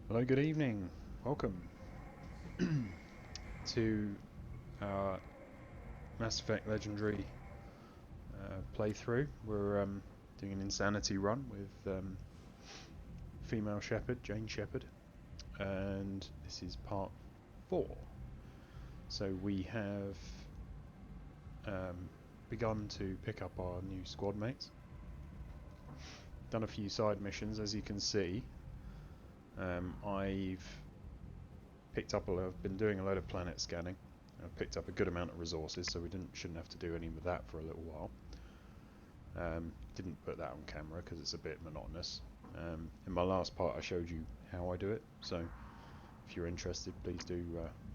Hello, good evening. Welcome to our Mass Effect Legendary playthrough. We're doing an insanity run with female Shepherd, Jane Shepherd, and this is part 4. So we have begun to pick up our new squad mates. Done a few side missions, as you can see. I've been doing a load of planet scanning. I've picked up a good amount of resources, so we shouldn't have to do any of that for a little while. Didn't put that on camera because it's a bit monotonous. In my last part I showed you how I do it, so if you're interested, please do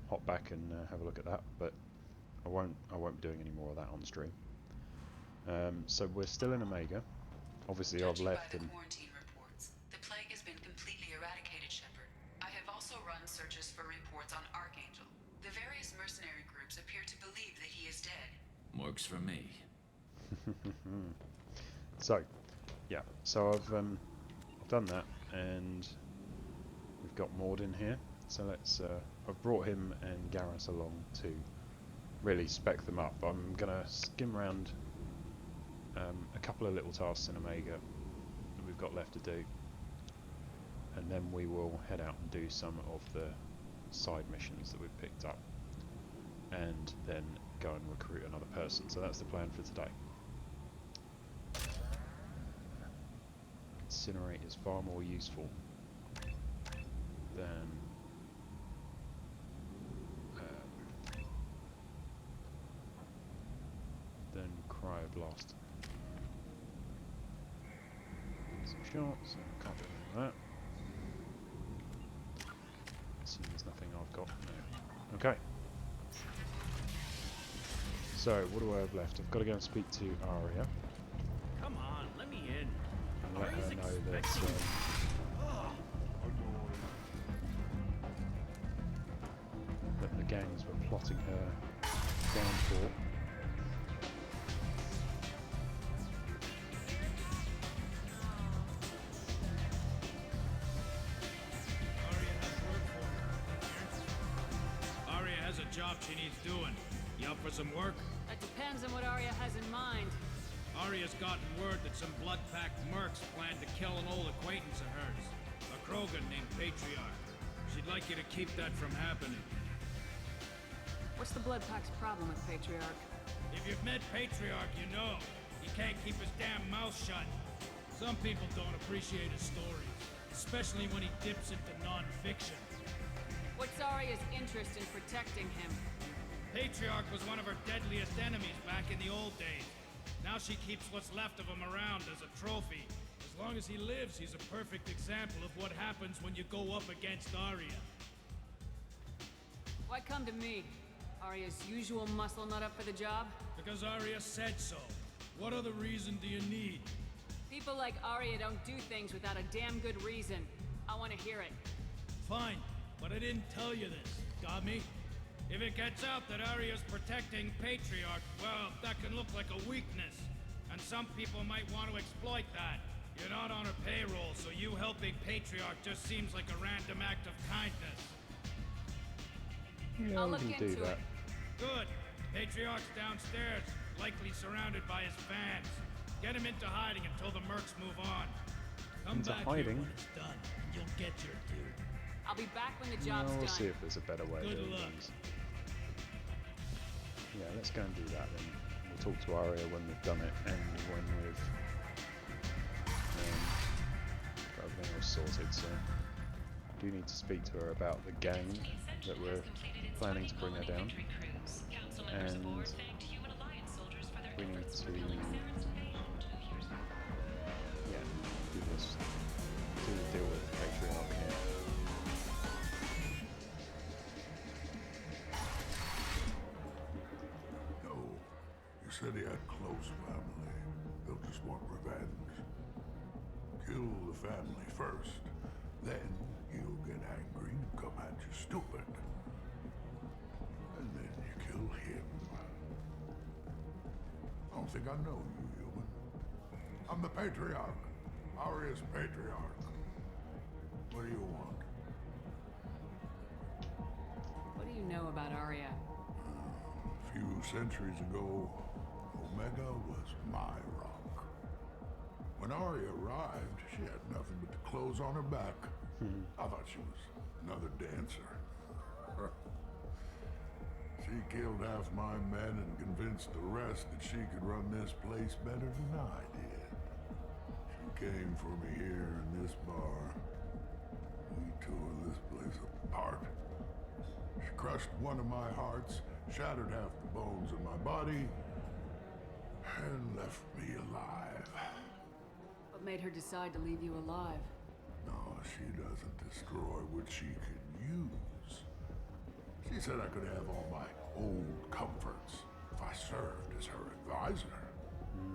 hop back and have a look at that, but I won't be doing any more of that on stream. So we're still in Omega. Obviously I've left and... quarantine reports, the plague has been completely eradicated, Shepard. I have also run searches for reports on Archangel. The various mercenary groups appear to believe that he is dead. Works for me. So, yeah. So I've done that, and we've got Maud in here. So let's. I've brought him and Garrus along to really spec them up. I'm gonna skim around a couple of little tasks in Omega that we've got left to do, and then we will head out and do some of the side missions that we've picked up, and then go and recruit another person. So that's the plan for today. Incinerate is far more useful than cryoblast. Some shots, can't do anything with that. Assume there's nothing I've got. No. Okay. So, what do I have left? I've got to go and speak to Aria. Come on, let me in. And let her know that that the gangs were plotting her downfall. Aria has a job she needs doing. You up for some work? That depends on what Arya has in mind. Aria's gotten word that some blood-packed mercs plan to kill an old acquaintance of hers, a Krogan named Patriarch. She'd like you to keep that from happening. What's the Blood Pack's problem with Patriarch? If you've met Patriarch, you know. He can't keep his damn mouth shut. Some people don't appreciate his stories, especially when he dips into non-fiction. What's Arya's interest in protecting him? Patriarch was one of her deadliest enemies back in the old days. Now she keeps what's left of him around as a trophy. As long as he lives, he's a perfect example of what happens when you go up against Arya. Why come to me? Arya's usual muscle not up for the job? Because Arya said so. What other reason do you need? People like Arya don't do things without a damn good reason. I want to hear it. Fine, but I didn't tell you this. Got me? If it gets out that Arya's protecting Patriarch, well, that can look like a weakness. And some people might want to exploit that. You're not on her payroll, so you helping Patriarch just seems like a random act of kindness. Yeah, I'll we look can do into that. it. Good. Patriarch's downstairs, likely surrounded by his fans. Get him into hiding until the mercs move on. Come Into back hiding? here when it's done, and you'll get your due. I'll be back when the No, job's we'll done. see if there's a better way of Good doing luck. things. Yeah, let's go and do that then. We'll talk to Aria when we've done it and when we've got everything else sorted. So I do need to speak to her about the gang that we're planning to bring her down, and we need to do the deal with the Patriarch here. No, you said he had close family. They'll just want revenge. Kill the family first, then he'll get angry and come at you stupid. And then you kill him. I don't think I know you, human. I'm the Patriarch. Aria's Patriarch. What do you want? centuries ago, Omega was my rock. When Arya arrived, she had nothing but the clothes on her back. I thought she was another dancer. She killed half my men and convinced the rest that she could run this place better than I did. She came for me here in this bar. We tore this place apart. She crushed one of my hearts, shattered half the bones in my body, and left me alive. What made her decide to leave you alive? No, she doesn't destroy what she could use. She said I could have all my old comforts if I served as her advisor.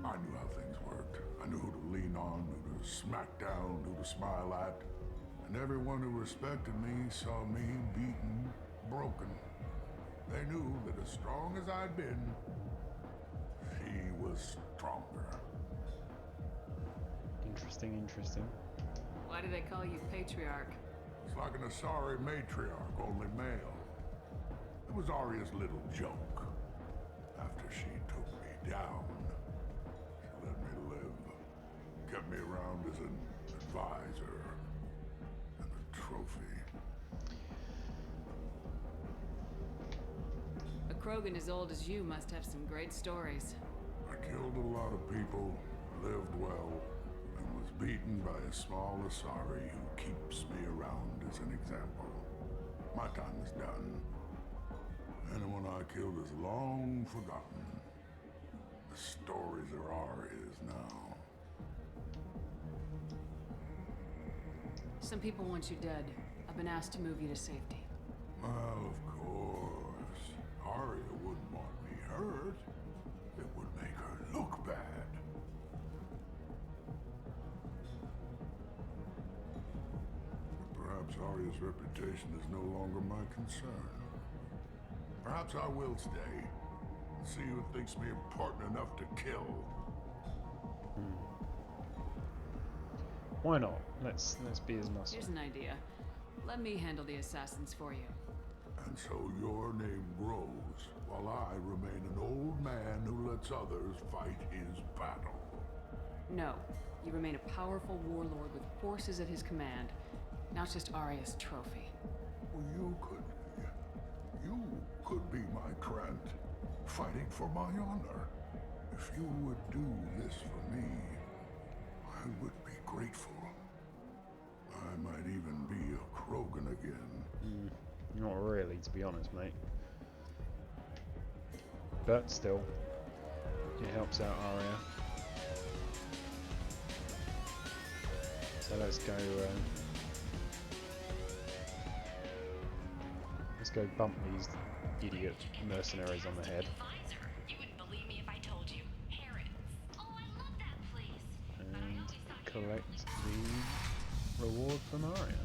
I knew how things worked. I knew who to lean on, who to smack down, who to smile at. And everyone who respected me saw me beaten, broken. They knew that as strong as I'd been, she was stronger. Interesting, interesting. Why do they call you Patriarch? It's like an Asari matriarch, only male. It was Arya's little joke. After she took me down, she let me live. Kept me around as an advisor and a trophy. A Krogan as old as you must have some great stories. I killed a lot of people, lived well, and was beaten by a small Asari who keeps me around as an example. My time is done. Anyone I killed is long forgotten. The stories are Arya's now. Some people want you dead. I've been asked to move you to safety. Well, of course. Arya wouldn't want me hurt. It would make her look bad. Perhaps Arya's reputation is no longer my concern. Perhaps I will stay and see who thinks me important enough to kill. Why not? Let's be his muscle. Here's an idea. Let me handle the assassins for you. And so your name grows while I remain an old man who lets others fight his battle. No. You remain a powerful warlord with forces at his command. Now it's just Arya's trophy. Well, you could be my Krant, fighting for my honor. If you would do this for me, I would be grateful. I might even be a Krogan again. Not really, to be honest, mate. But still, it helps out Arya. So let's go. Let's go bump these idiot mercenaries on the head. You wouldn't believe me if I told you. Parrots. Oh, I love that place. But I And always thought you collect the reward from Arya.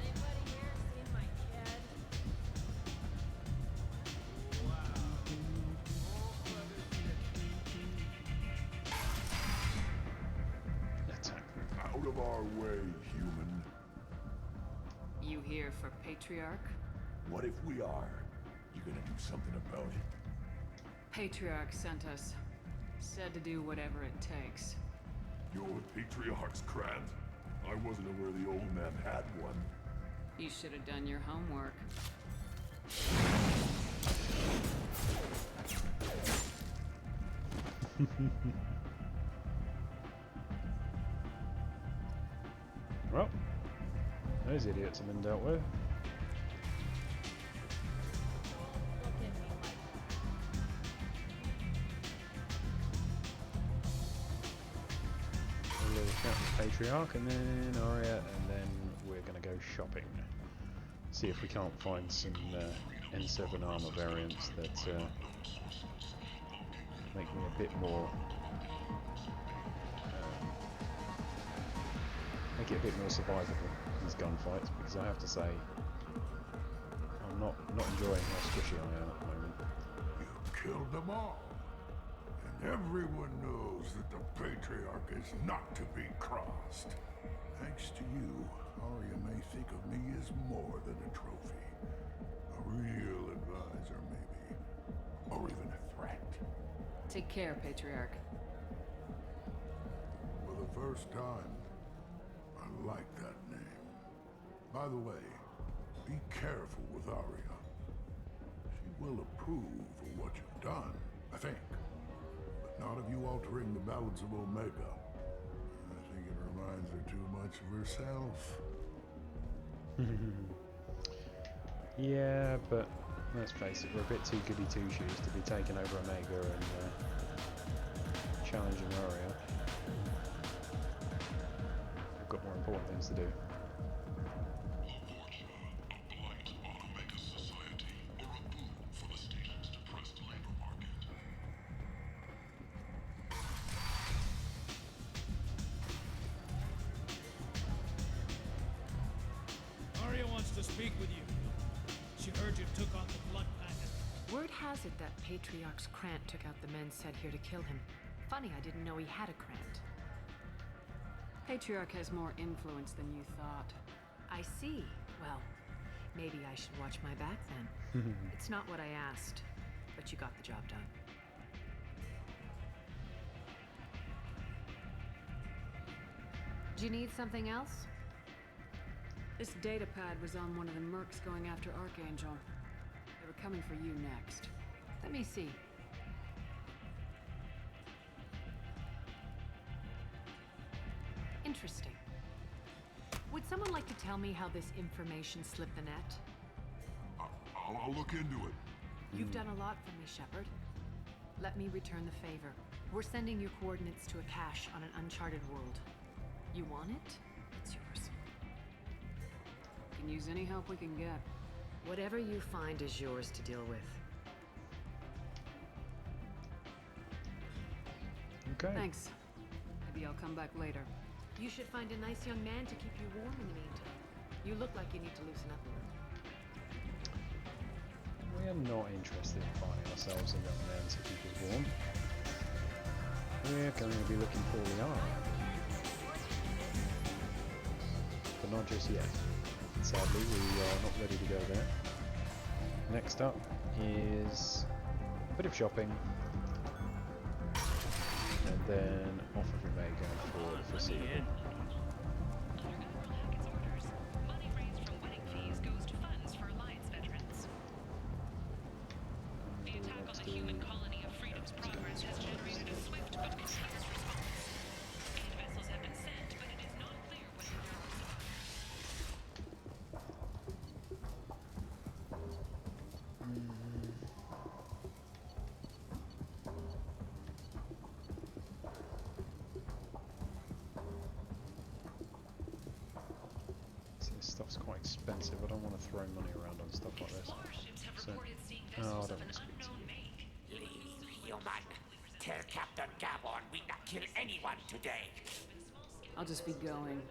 Anybody here seen my kid? Attack. Out of our way, human. You here for Patriarch? What if we are? You gonna do something about it? Patriarch sent us. Said to do whatever it takes. You're the Patriarch's Krant. I wasn't aware the old man had one. You should have done your homework. Well, those idiots have been dealt with. A little chat with Patriarch, and then Arya, and then we're going to go shopping. See if we can't find some N7 armor variants that make me a bit more. Make it a bit more survivable, these gunfights, because I have to say, I'm not enjoying how squishy I am at the moment. You killed them all. And everyone knows that the Patriarch is not to be crossed. Thanks to you, Arya may think of me as more than a trophy. A real advisor. sympathizer, maybe. Or even a threat. Take care, Patriarch. For the first time, I like that name. By the way, be careful with Arya. She will approve of what you've done, I think. But not of you altering the balance of Omega. I think it reminds her too much of herself. Yeah, but let's face it, we're a bit too goody two-shoes to be taking over Omega and challenging Arya. We've got more important things to do. Arya wants to speak with you. She heard you took on the Blood Packet. Word has it that Patriarch's Krant took out the men sent here to kill him. Funny, I didn't know he had a Krant. Patriarch has more influence than you thought. I see. Well, maybe I should watch my back then. It's not what I asked, but you got the job done. Do you need something else? This data pad was on one of the mercs going after Archangel. They were coming for you next. Let me see. Interesting. Would someone like to tell me how this information slipped the net? I'll look into it. You've done a lot for me, Shepard. Let me return the favor. We're sending your coordinates to a cache on an uncharted world. You want it? It's yours. Can use any help we can get. Whatever you find is yours to deal with. Okay. Thanks. Maybe I'll come back later. You should find a nice young man to keep you warm in the meantime. You look like you need to loosen up a little. We are not interested in finding ourselves a young man to keep us warm. We're going to be looking for the Arya. But not just yet. Sadly, we are not ready to go there. Next up is a bit of shopping. And then off of Omega for the foreseeable. Money raised from wedding fees goes to funds for Alliance veterans. The attack on the human colony of Freedom's Progress has generated a swift but continuous response. 8 vessels have been sent, but it is not clear whether there are survivors. See, this stuff's quite expensive. I don't want to throw money around on stuff like this. Warships have So, reported seeing I vessels don't of an want to speak to unknown you. make. Leave, human. Tell Captain Gabon we not kill anyone today. I'll just be going.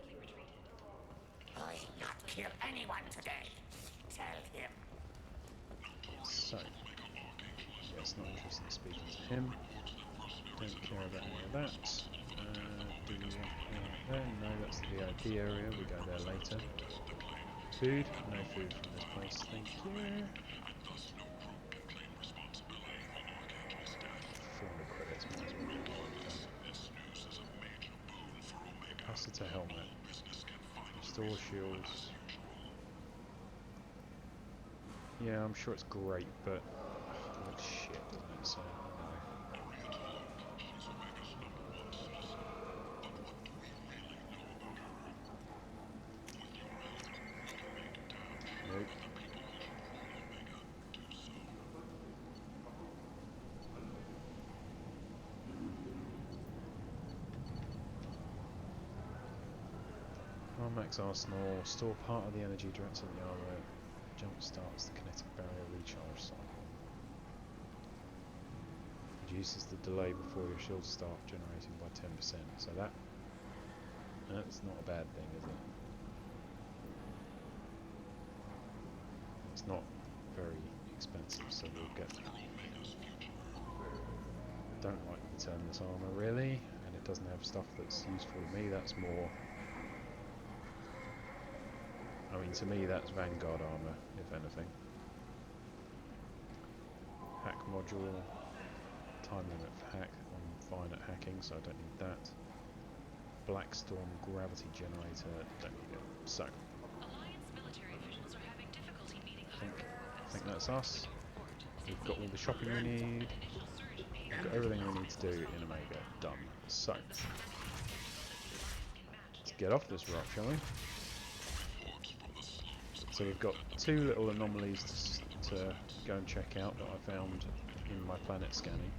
I not kill anyone today. Tell him. So, yes, not interested in speaking to him. Don't care about any of that. Do we want anything there? No, that's the VIP area. We go there later. Food? No food from this place. Thank you. 400 credits, might as well get the work done. Capacitor helmet. Restore shields. Yeah, I'm sure it's great, but it looks shit, doesn't it? So, no. Nope. Max Arsenal, store part of the energy directed at the armor, jump starts the kinetic barrier recharge cycle. Reduces the delay before your shields start generating by 10%, so that's not a bad thing, is it? It's not very expensive, so we'll get that. Don't like the terminus armor really, and it doesn't have stuff that's useful to me. That's more, I mean, to me that's Vanguard armor, if anything. module. Time limit for hack. I'm fine at hacking, so I don't need that. Black Storm gravity generator. Don't need it. So. Alliance military officials are having difficulty meeting I think that's us. We've got all the shopping we need. We've got everything we need to do in Omega. Done. So, let's get off this rock, shall we? So we've got 2 little anomalies to go and check out that I found in my planet scanning.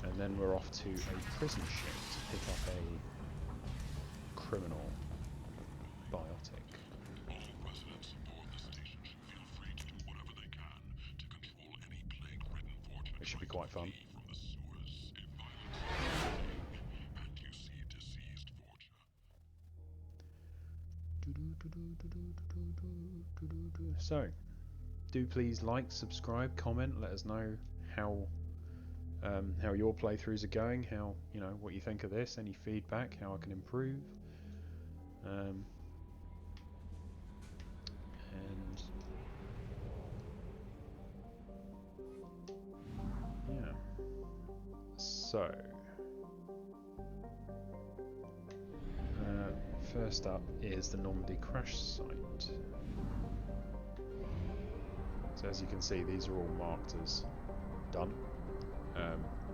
And then we're off to a prison ship to pick up a criminal biotic. It should be quite fun. So, do please like, subscribe, comment, let us know how your playthroughs are going, how, you know, what you think of this, any feedback, how I can improve. And yeah. So, first up is the Normandy crash site. So as you can see, these are all marked as done,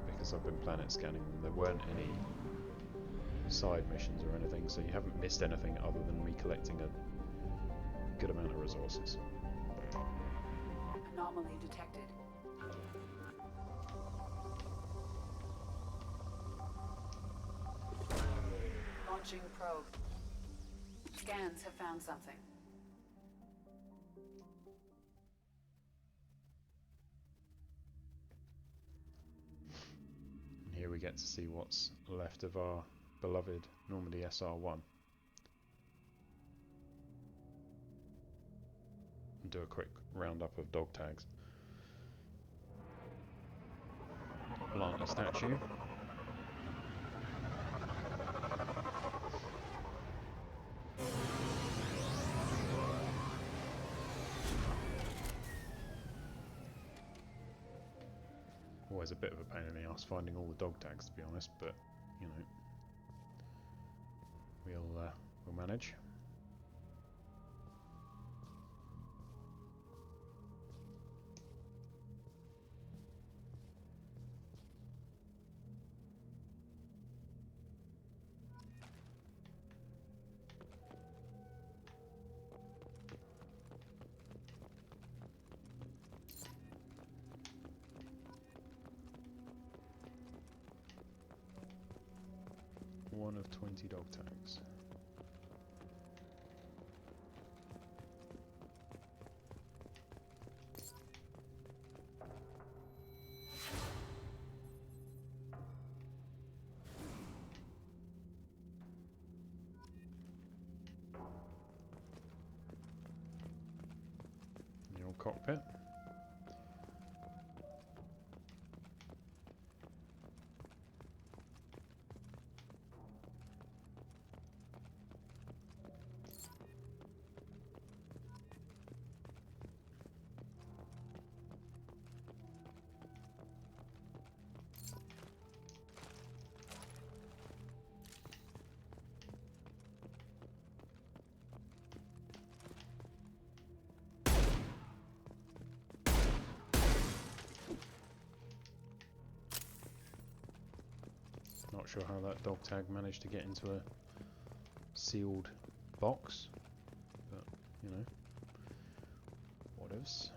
because I've been planet scanning them. There weren't any side missions or anything, so you haven't missed anything other than me collecting a good amount of resources. Anomaly detected. Launching probe. Scans have found something. And here we get to see what's left of our beloved Normandy SR1. And do a quick roundup of dog tags. Plant a statue. Always a bit of a pain in the ass finding all the dog tags, to be honest, but you know, we'll manage. One of 20 dog tags. The old cockpit. Not sure how that dog tag managed to get into a sealed box, but you know, whatevs.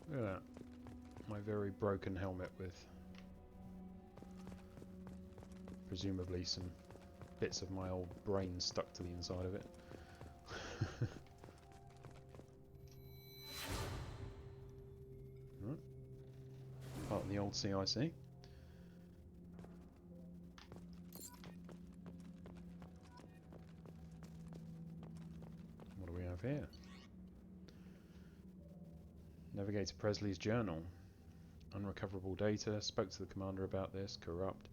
Look at that. My very broken helmet with presumably some bits of my old brain stuck to the inside of it. Right. Part of the old CIC. What do we have here? Navigator Presley's journal. Unrecoverable data. Spoke to the commander about this. Corrupt.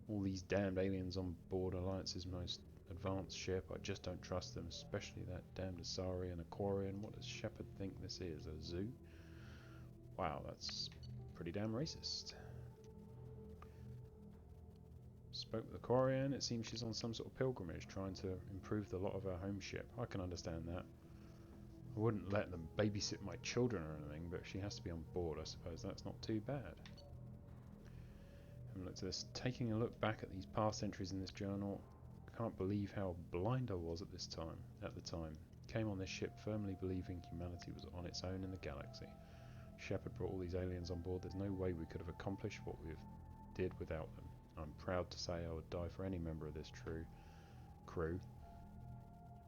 All these damned aliens on board Alliance's most advanced ship. I just don't trust them, especially that damned Asari and Aquarian. What does Shepard think this is? A zoo? Wow, that's pretty damn racist. Spoke with Aquarian. It seems she's on some sort of pilgrimage, trying to improve the lot of her home ship. I can understand that. I wouldn't let them babysit my children or anything, but she has to be on board, I suppose. That's not too bad. Look at this. Taking a look back at these past entries in this journal, I can't believe how blind I was at this time. At the time, came on this ship firmly believing humanity was on its own in the galaxy. Shepard brought all these aliens on board. There's no way we could have accomplished what we did without them. I'm proud to say I would die for any member of this true crew,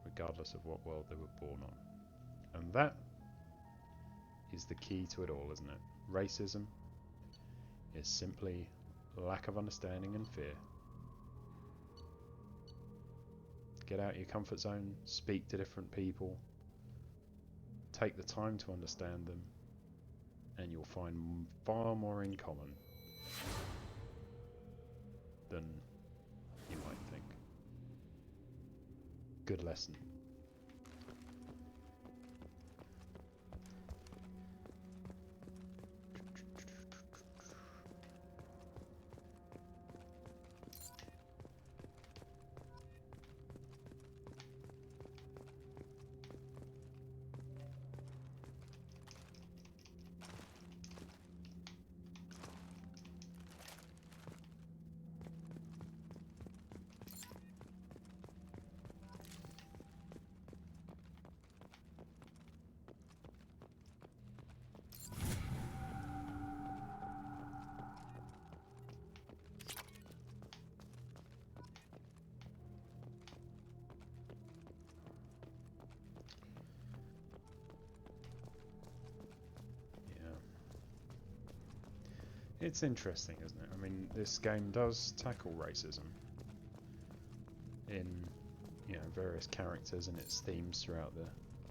regardless of what world they were born on. And that is the key to it all, isn't it? Racism is simply lack of understanding and fear. Get out of your comfort zone, speak to different people, take the time to understand them, and you'll find far more in common than you might think. Good lesson. It's interesting, isn't it? I mean, this game does tackle racism in, you know, various characters and its themes throughout the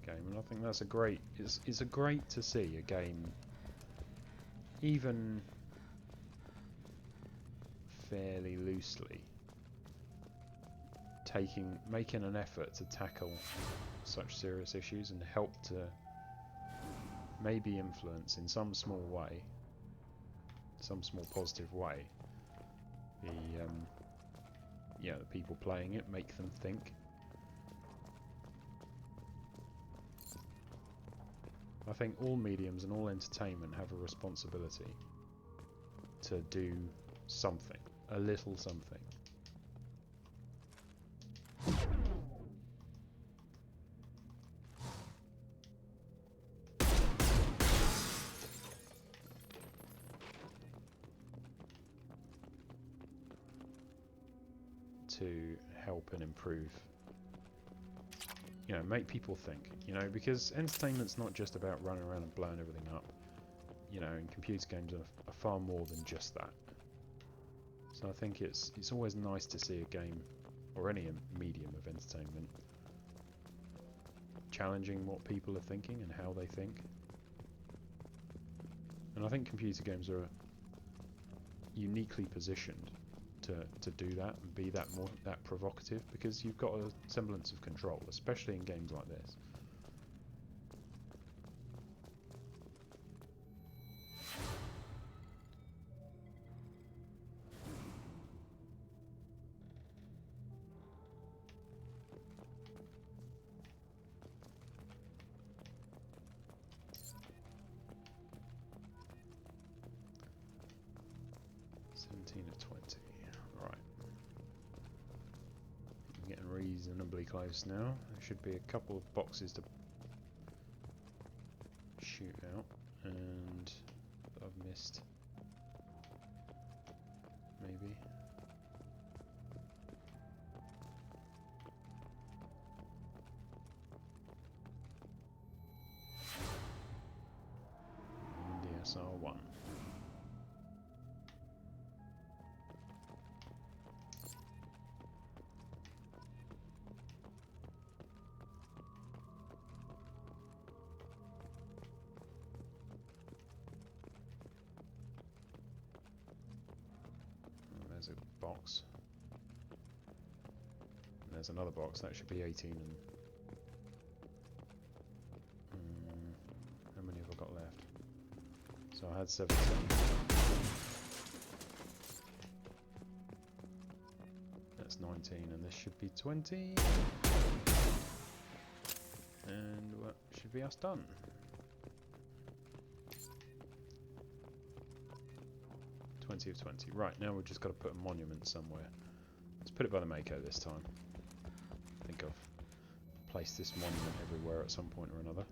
game, and I think that's a great. It's a great to see a game even fairly loosely making an effort to tackle such serious issues and help to maybe influence in some small way, some small positive way, the the people playing it, make them think. I think all mediums and all entertainment have a responsibility to do something, a little something. To help and improve, you know, make people think, you know, because entertainment's not just about running around and blowing everything up, you know, and computer games are far more than just that. So I think it's always nice to see a game, or any medium of entertainment, challenging what people are thinking and how they think. And I think computer games are uniquely positioned to do that and be that provocative, because you've got a semblance of control, especially in games like this. Reasonably close now. There should be a couple of boxes to shoot out, and I've missed. Maybe. 1. And there's a box. And there's another box. That should be 18 and... how many have I got left? So I had 17. That's 19, and this should be 20. And what should be us done? Of 20. Right, now we've just got to put a monument somewhere. Let's put it by the Mako this time. I think I've placed this monument everywhere at some point or another.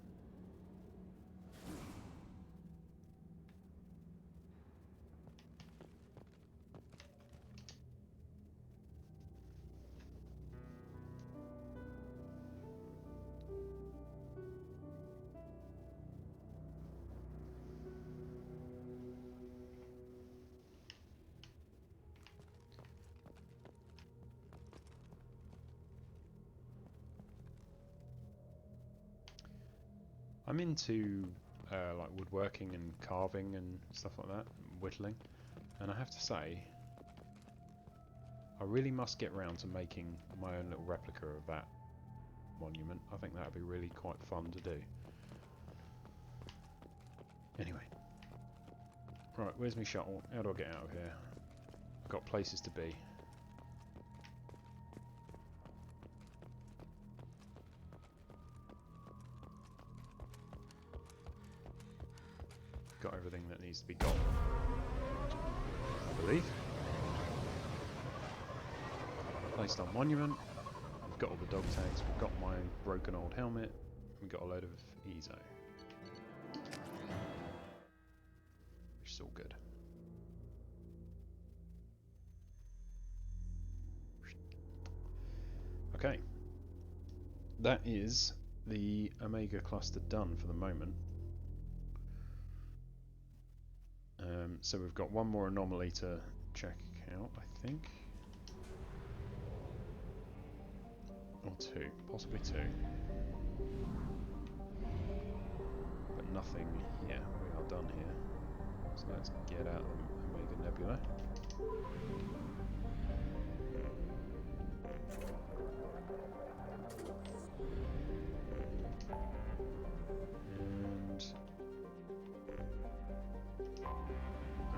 I'm into like woodworking and carving and stuff like that, whittling, and I have to say, I really must get round to making my own little replica of that monument. I think that would be really quite fun to do. Anyway, right, where's my shuttle? How do I get out of here? I've got places to be. Got everything that needs to be got, I believe. Placed on monument. We've got all the dog tags. We've got my broken old helmet. We've got a load of Ezo, which is all good. Okay, that is the Omega cluster done for the moment. So we've got one more anomaly to check out, I think. Or two, possibly two. But nothing yet. We are done here. So let's get out of the Omega Nebula. And...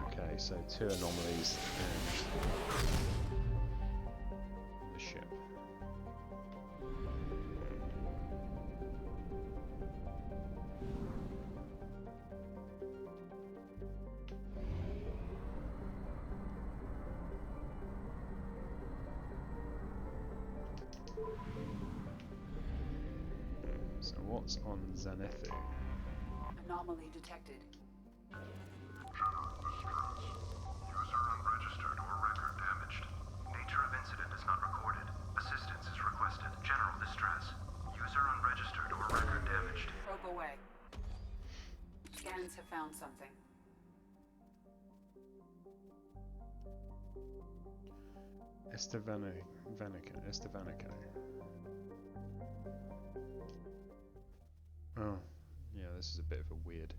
okay, so 2 anomalies and the ship. So what's on Zanethu? Anomaly detected. User unregistered or record damaged. Nature of incident is not recorded. Assistance is requested. General distress. User unregistered or record damaged. Probe away. Scans have found something. Estevanico. Oh, yeah, this is a bit of a weird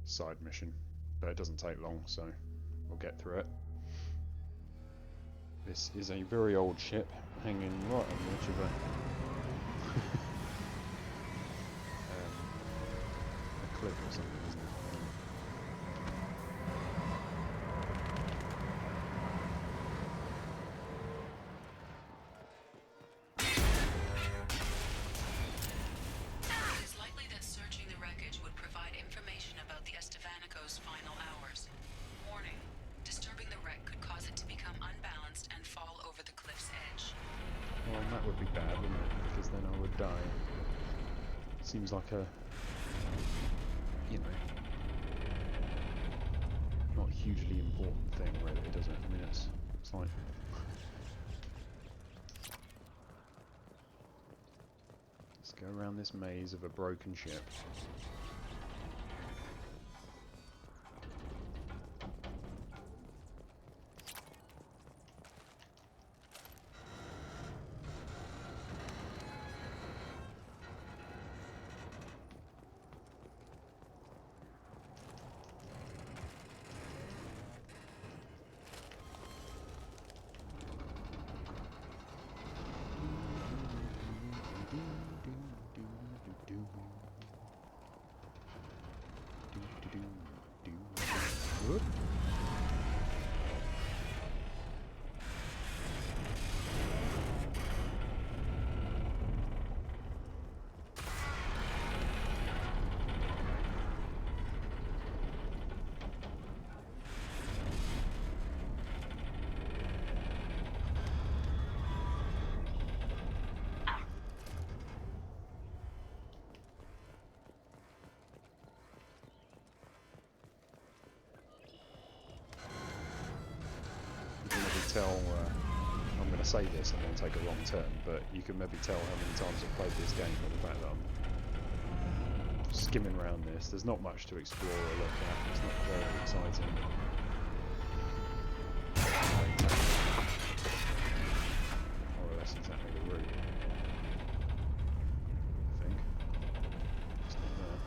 side mission, but it doesn't take long, so we'll get through it. This is a very old ship hanging right on the edge of a cliff or something, isn't it? It is likely that searching the wreckage would provide information about the Estevanico's final hours. Warning: disturbing the wreck could cause it to become unbalanced and fall over the cliff's edge. Well, that would be bad, wouldn't it? Because then I would die. Seems like a, you know, not hugely important thing, really, does it? I mean, it's like... let's go around this maze of a broken ship. Whoop. Tell I'm going to say this and then take a wrong turn, but you can maybe tell how many times I've played this game by the fact that I'm skimming around this. There's not much to explore or look at. It's not very exciting. More or less exactly the route, I think. It's not there.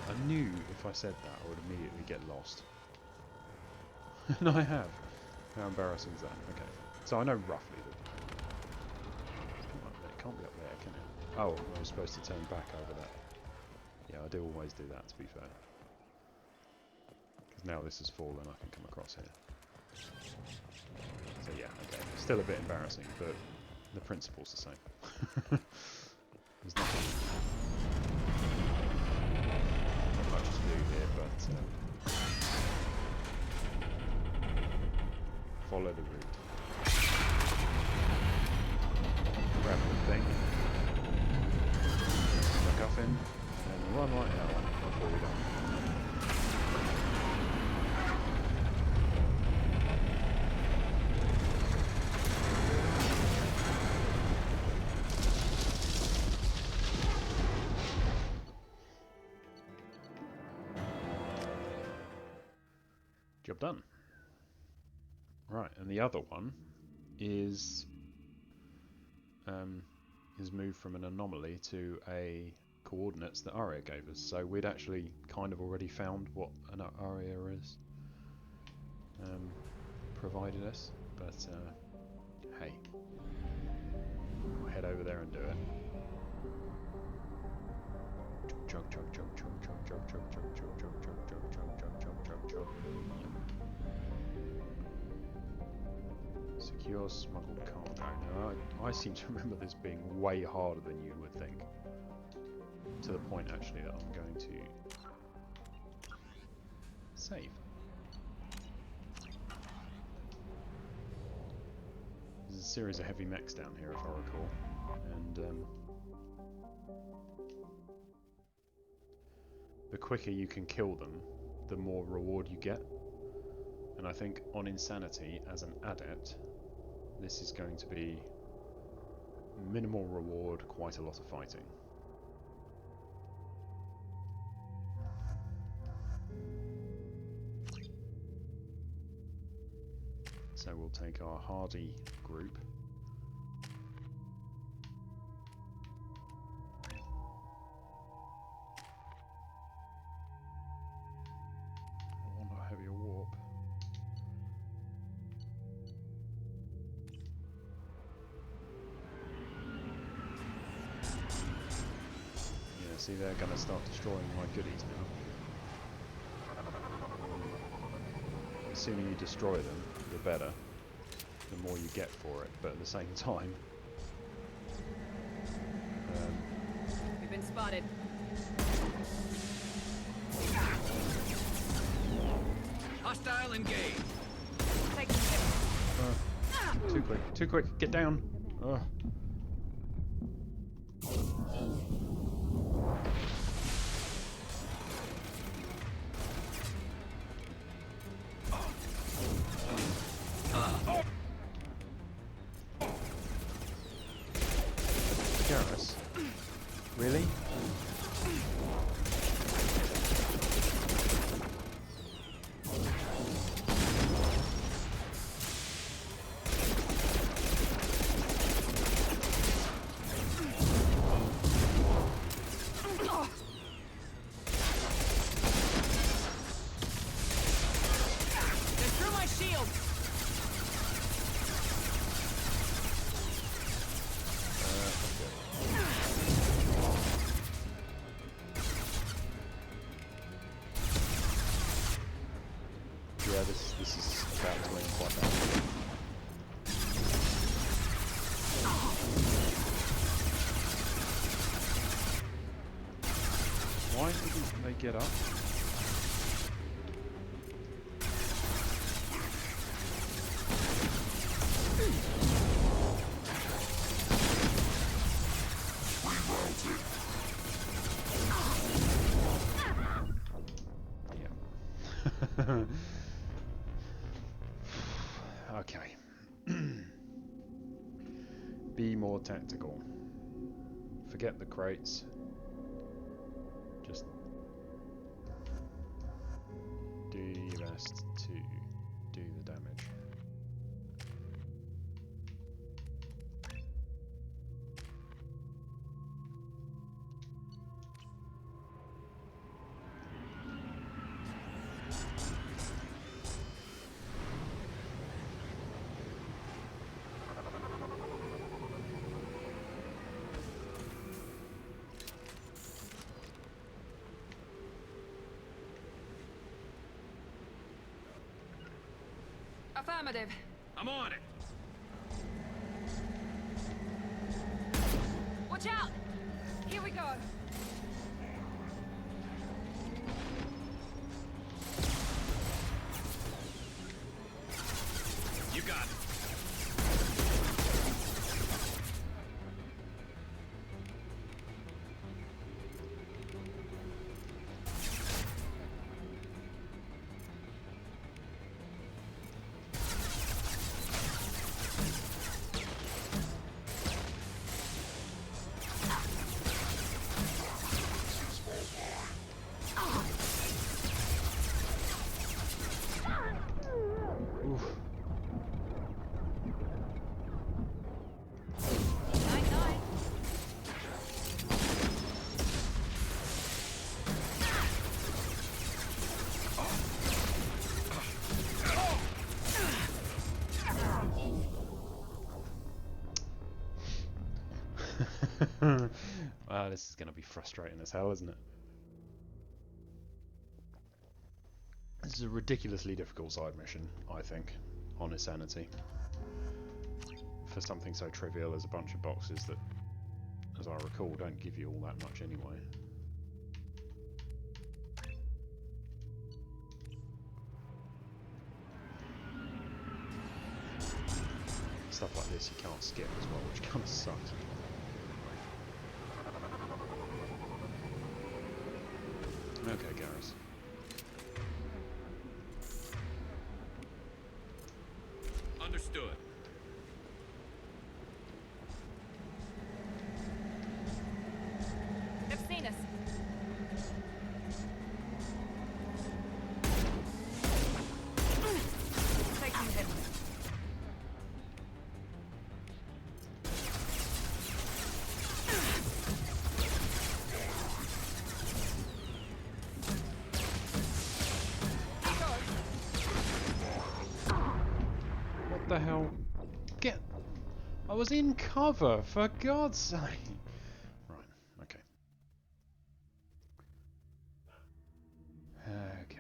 I knew if I said that I would immediately get lost. And I have. How embarrassing is that? Okay. So I know roughly that... It can't be up there, can it? Oh, I was supposed to turn back over that. Yeah, I do always do that, to be fair. Because now this has fallen, I can come across here. So yeah, okay. Still a bit embarrassing, but the principle's the same. There's nothing... much to do here, but follow the route. Grab the thing, MacGuffin, and run right out before we die. Job done. Right, and the other one is moved from an anomaly to a coordinates that Aria gave us. So we'd actually kind of already found what an Aria is provided us, but hey, we'll head over there and do it. Chug chug chug chug chug chug chug chug chug chug chug chug chug chug chug chug. Secure smuggled cargo. Now, I seem to remember this being way harder than you would think. To the point, actually, that I'm going to save. There's a series of heavy mechs down here, if I recall, and the quicker you can kill them, the more reward you get. And I think on Insanity, as an adept, this is going to be minimal reward, quite a lot of fighting. So we'll take our hardy group. I want a heavier warp. See, they're going to start destroying my goodies now. The sooner you destroy them, the better. The more you get for it, but at the same time... We've been spotted. Hostile engaged. Too quick, too quick, get down! Ugh. Cerberus? Really? yeah, this is about to end quite badly. Why didn't they get up? Yeah. Okay. Be more tactical. Forget the crates. Just do your best to do the damage. Affirmative. I'm on it. Watch out! Here we go. You got it. Oof. Night. Wow, this is going to be frustrating as hell, isn't it? This is a ridiculously difficult side mission, I think, on Insanity. For something so trivial as a bunch of boxes that, as I recall, don't give you all that much anyway. Stuff like this you can't skip as well, which kind of sucks. Okay, Garrus. Understood. They've seen us. Take some hit. What the hell? Get... I was in cover, for God's sake! Right, okay. Okay.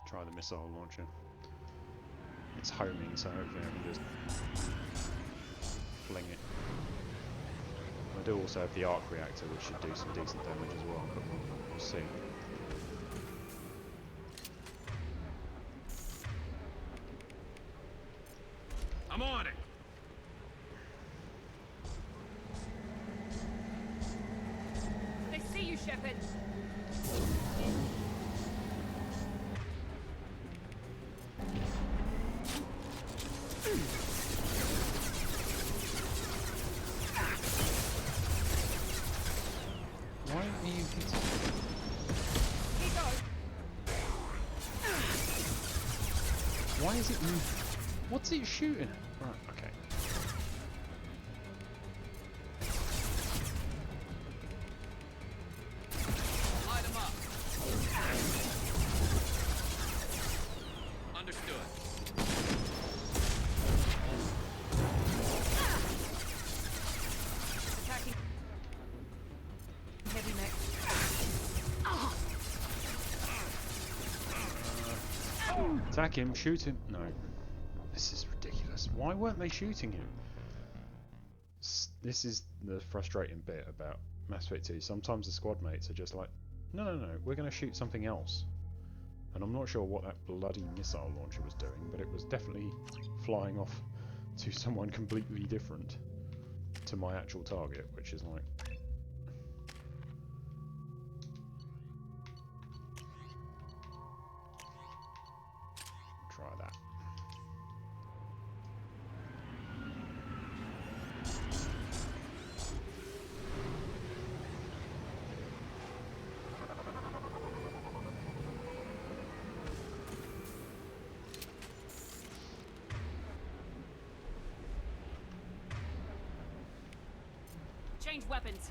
Try the missile launcher. It's homing, so hopefully I can just fling it. I do also have the arc reactor, which should do some decent damage as well, but we'll see. I'm on it. They see you, Shepard. Why are you hitting? Here goes. Why is it moving? What's it shooting at? Right, okay. Attack him, shoot him. No. This is ridiculous. Why weren't they shooting him? This is the frustrating bit about Mass Effect 2. Sometimes the squad mates are just like, no, no, no, we're going to shoot something else. And I'm not sure what that bloody missile launcher was doing, but it was definitely flying off to someone completely different to my actual target, which is like... Try that. Change weapons.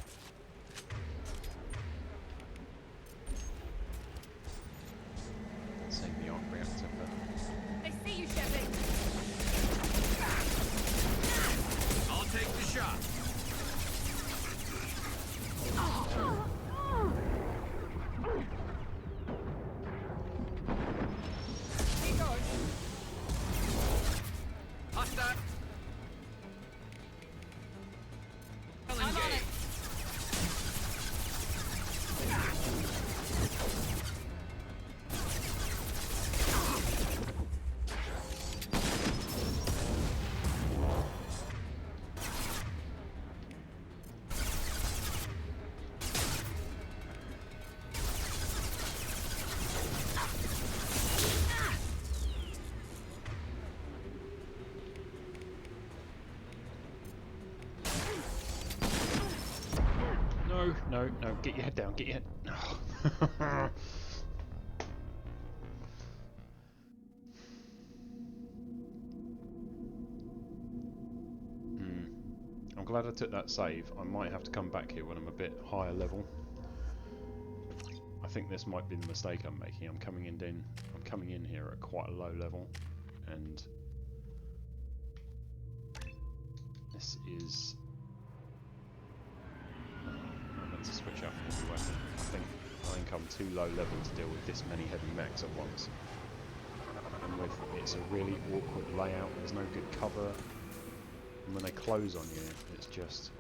Same the arc reactor, but... They see you, Shepard. I'll take the shot. He goes. Hostile. I'm on it. No, no, no, get your head down, get your head... I'm glad I took that save. I might have to come back here when I'm a bit higher level. I think this might be the mistake I'm making. I'm coming in here at quite a low level, and this is... I'm meant to switch out for the weapon. I think I'm too low level to deal with this many heavy mechs at once. And with it's a really awkward layout. There's no good cover. And when they close on you, it's just...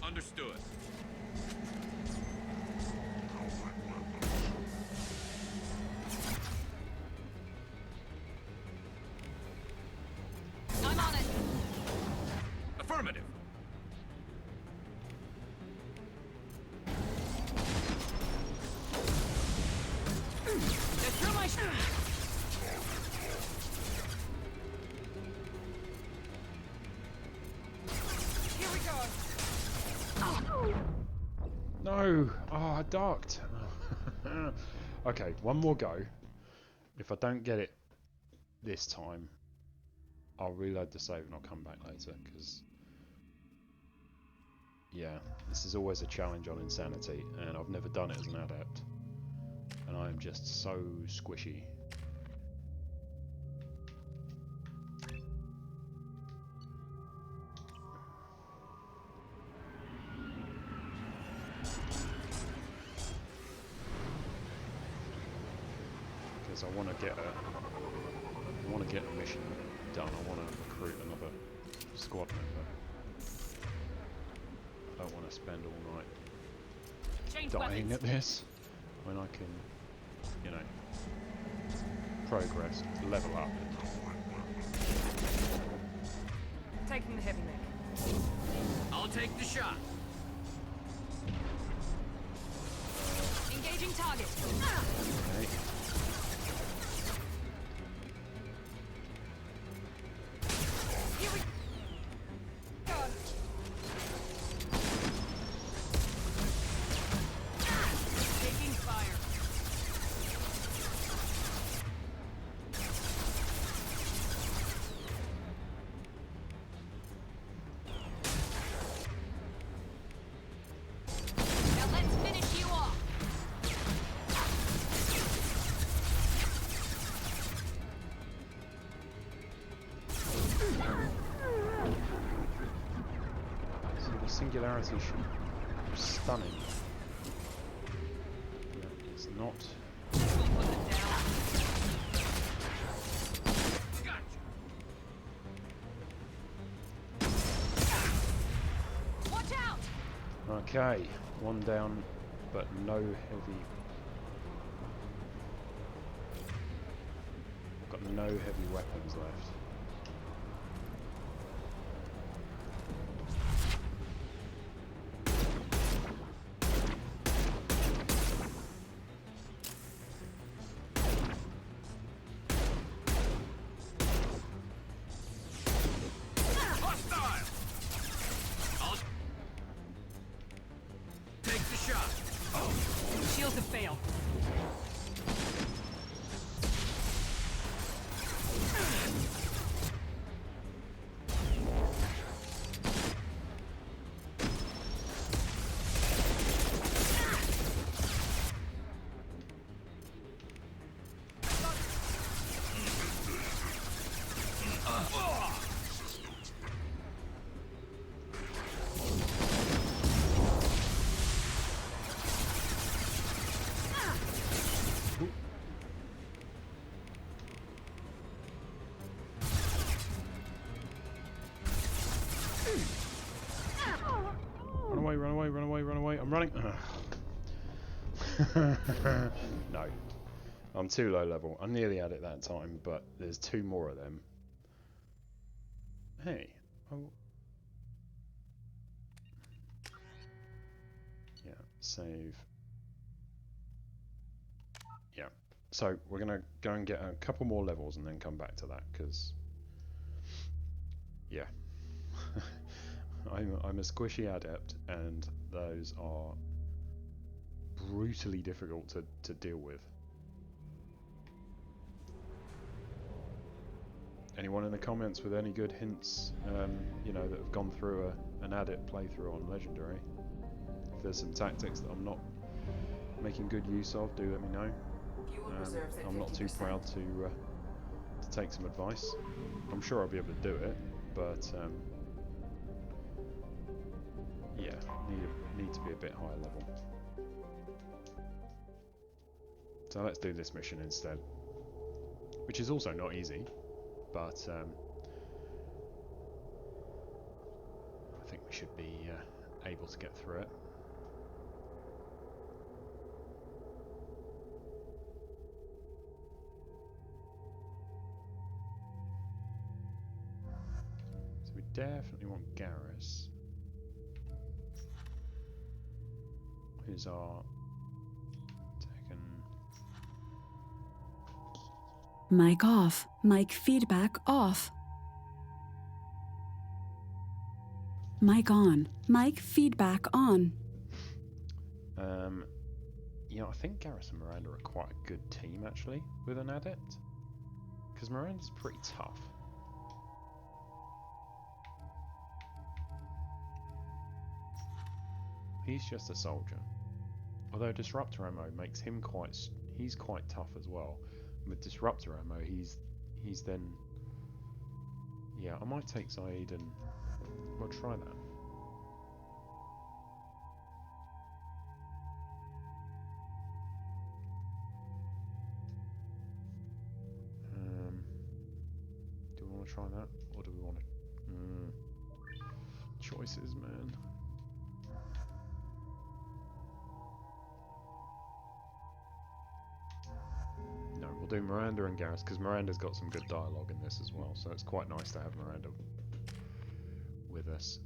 Understood. I'm on it. Affirmative. They're through my Here we go. No! Oh, I darked! Okay, one more go. If I don't get it this time, I'll reload the save and I'll come back later, because... Yeah, this is always a challenge on Insanity, and I've never done it as an adept. And I am just so squishy. Because I want to get a mission done. I want to recruit another squad member. I don't want to spend all night Change dying weapons. at this when I can, you know, progress, level up. Taking the heavy mech. I'll take the shot. Engaging target. Okay. Here we go. Taking fire. Now let's finish you off. See, the singularity should stunning. not. Watch out! Okay, one down, but no heavy. Got no heavy weapons left. Shields have failed. Run away, run away, run away, run away. I'm running. No. I'm too low level. I nearly had it that time, but there's two more of them. Hey. Oh. Yeah, save. Yeah. So we're going to go and get a couple more levels and then come back to that, because... Yeah. I'm a squishy adept, and those are brutally difficult to deal with. Anyone in the comments with any good hints, you know, that have gone through an adept playthrough on Legendary? If there's some tactics that I'm not making good use of, do let me know. I'm not too proud to take some advice. I'm sure I'll be able to do it, but yeah, need to be a bit higher level. So let's do this mission instead, which is also not easy, but I think we should be able to get through it. So we definitely want Garrus, who's our Tekken. Mic off. Mic feedback off. Mic on. Mic feedback on. Yeah, I think Garrus and Miranda are quite a good team actually with an adept, because Miranda's pretty tough. He's just a soldier. Although disruptor ammo makes him he's quite tough as well. With disruptor ammo, he's then... Yeah, I might take Zaid and we'll try that. Do we want to try that, or do we want to... Choices, man. No, we'll do Miranda and Garrus, because Miranda's got some good dialogue in this as well, so it's quite nice to have Miranda with us.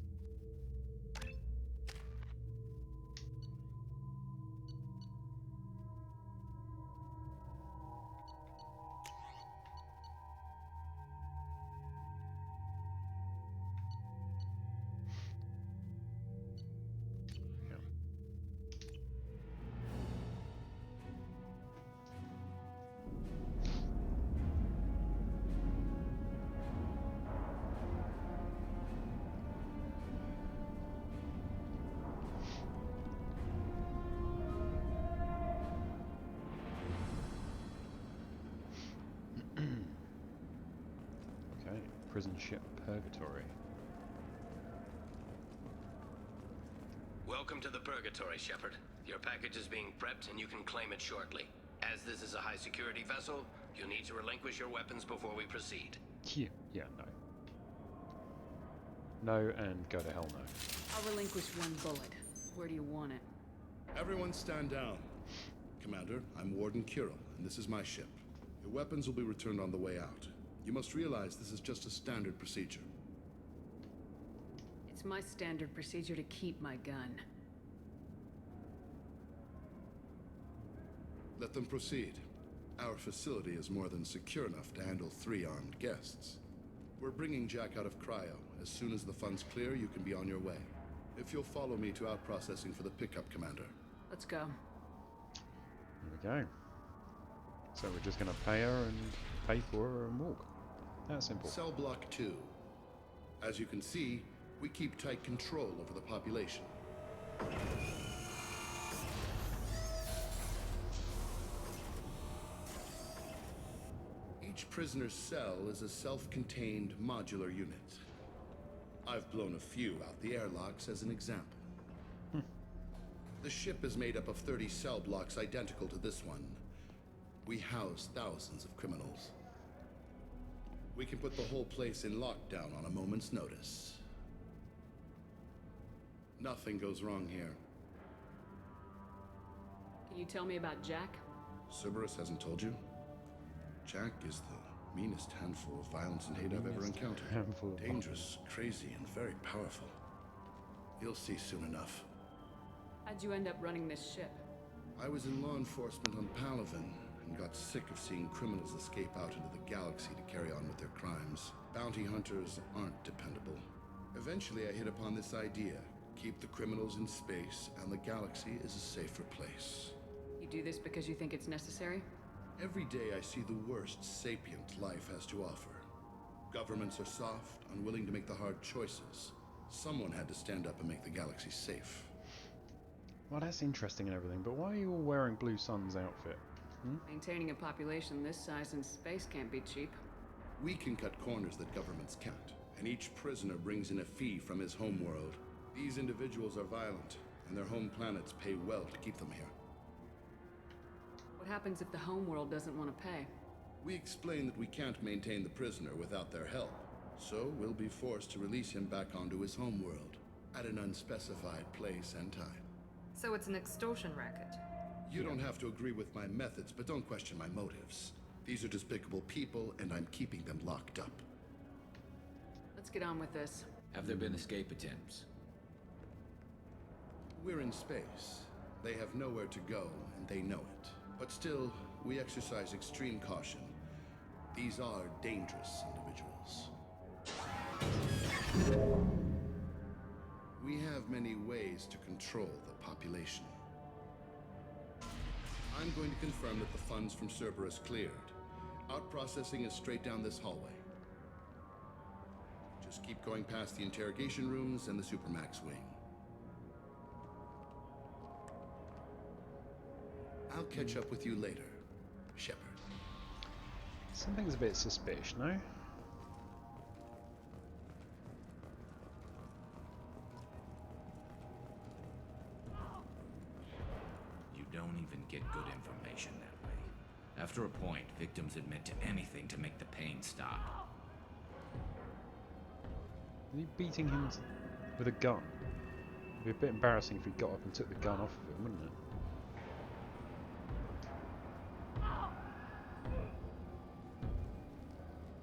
Okay, prison ship Purgatory. Welcome to the Purgatory, Shepard. Your package is being prepped and you can claim it shortly. As this is a high security vessel, you'll need to relinquish your weapons before we proceed. Yeah, no. No, and go to hell no. I'll relinquish one bullet. Where do you want it? Everyone stand down. Commander, I'm Warden Kirill, and this is my ship. Your weapons will be returned on the way out. You must realize this is just a standard procedure. It's my standard procedure to keep my gun. Let them proceed. Our facility is more than secure enough to handle 3 armed guests. We're bringing Jack out of cryo. As soon as the funds clear, you can be on your way. If you'll follow me to out-processing for the pickup, Commander. Let's go. Here we go. So we're just going to pay her and pay for her and walk. That's simple. Cell Block 2. As you can see, we keep tight control over the population. Each prisoner's cell is a self-contained modular unit. I've blown a few out the airlocks as an example. The ship is made up of 30 cell blocks identical to this one. We house thousands of criminals. We can put the whole place in lockdown on a moment's notice. Nothing goes wrong here. Can you tell me about Jack? Cerberus hasn't told you? Jack is the meanest handful of violence and hate I've ever encountered. Dangerous, crazy, and very powerful. You'll see soon enough. How'd you end up running this ship? I was in law enforcement on Palaven and got sick of seeing criminals escape out into the galaxy to carry on with their crimes. Bounty hunters aren't dependable. Eventually I hit upon this idea. Keep the criminals in space and the galaxy is a safer place. You do this because you think it's necessary? Every day I see the worst sapient life has to offer. Governments are soft, unwilling to make the hard choices. Someone had to stand up and make the galaxy safe. Well, that's interesting and everything, but why are you all wearing Blue Sun's outfit? Maintaining a population this size in space can't be cheap. We can cut corners that governments can't, and each prisoner brings in a fee from his homeworld. These individuals are violent, and their home planets pay well to keep them here. What happens if the homeworld doesn't want to pay? We explain that we can't maintain the prisoner without their help, so we'll be forced to release him back onto his homeworld at an unspecified place and time. So it's an extortion racket. You don't have to agree with my methods, but don't question my motives. These are despicable people, and I'm keeping them locked up. Let's get on with this. Have there been escape attempts? We're in space. They have nowhere to go, and they know it. But still, we exercise extreme caution. These are dangerous individuals. We have many ways to control the population. I'm going to confirm that the funds from Cerberus cleared. Out-processing is straight down this hallway. Just keep going past the interrogation rooms and the Supermax wing. I'll catch up with you later, Shepard. Something's a bit suspicious, no? You don't even get good information that way. After a point, victims admit to anything to make the pain stop. Are you beating him with a gun? It'd be a bit embarrassing if he got up and took the gun off of him, wouldn't it?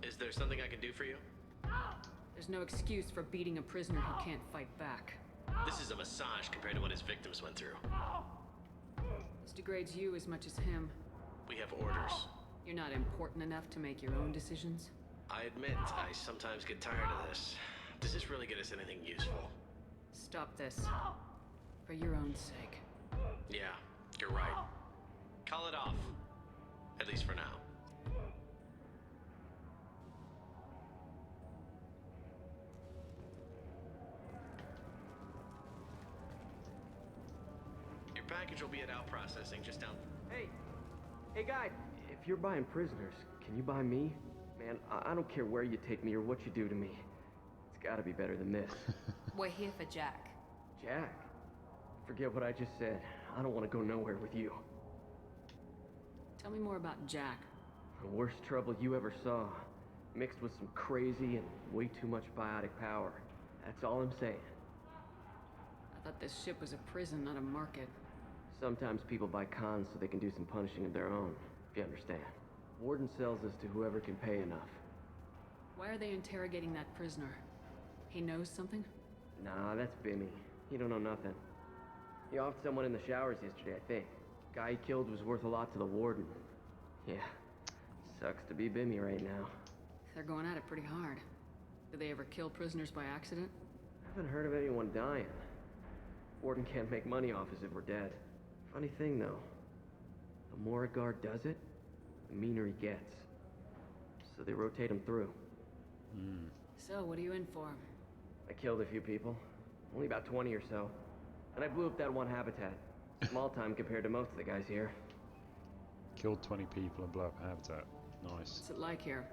Is there something I can do for you? There's no excuse for beating a prisoner who can't fight back. This is a massage compared to what his victims went through. This degrades you as much as him. We have orders. You're not important enough to make your own decisions? I admit, I sometimes get tired of this. Does this really get us anything useful? Stop this. For your own sake. Yeah, you're right. Call it off. At least for now. Your package will be at out processing just down. Hey guy, if you're buying prisoners, can you buy me? Man, I don't care where you take me or what you do to me. It's gotta be better than this. We're here for Jack. Jack? Forget what I just said. I don't want to go nowhere with you. Tell me more about Jack. The worst trouble you ever saw. Mixed with some crazy and way too much biotic power. That's all I'm saying. I thought this ship was a prison, not a market. Sometimes people buy cons so they can do some punishing of their own, if you understand. Warden sells us to whoever can pay enough. Why are they interrogating that prisoner? He knows something? Nah, that's Bimmy. He don't know nothing. He offed someone in the showers yesterday, I think. Guy he killed was worth a lot to the warden. Yeah, sucks to be Bimmy right now. They're going at it pretty hard. Do they ever kill prisoners by accident? I haven't heard of anyone dying. Warden can't make money off us if we're dead. Funny thing, though. The more a guard does it, the meaner he gets. So they rotate him through. So, what are you in for? I killed a few people. Only about 20 or so. And I blew up that one habitat. Small time compared to most of the guys here. Killed 20 people and blew up a habitat. Nice. What's it like here?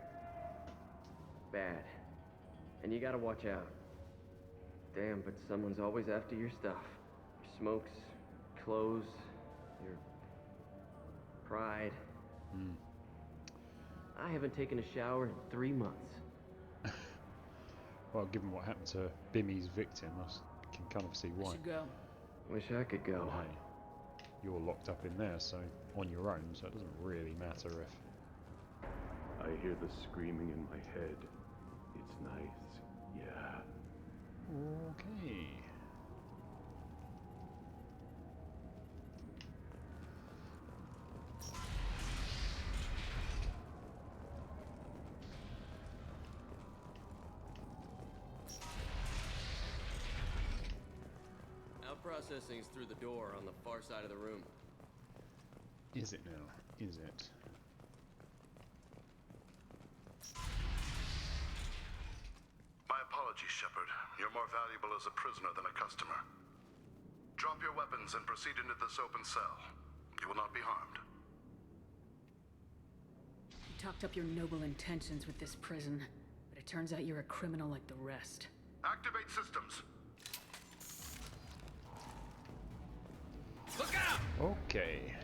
Bad. And you gotta watch out. Damn, but someone's always after your stuff. Your smokes, clothes, your pride. I haven't taken a shower in 3 months. Well, given what happened to Bimmy's victim, I can kind of see why. I should go. Wish I could go. Well, hey, you're locked up in there, so on your own, so it doesn't really matter if... I hear the screaming in my head. It's nice, yeah. Okay. Now processing's through the door on the far side of the room. Is it now? Is it? My apologies, Shepard. You're more valuable as a prisoner than a customer. Drop your weapons and proceed into this open cell. You will not be harmed. You talked up your noble intentions with this prison, but it turns out you're a criminal like the rest. Activate systems. Look out! Okay.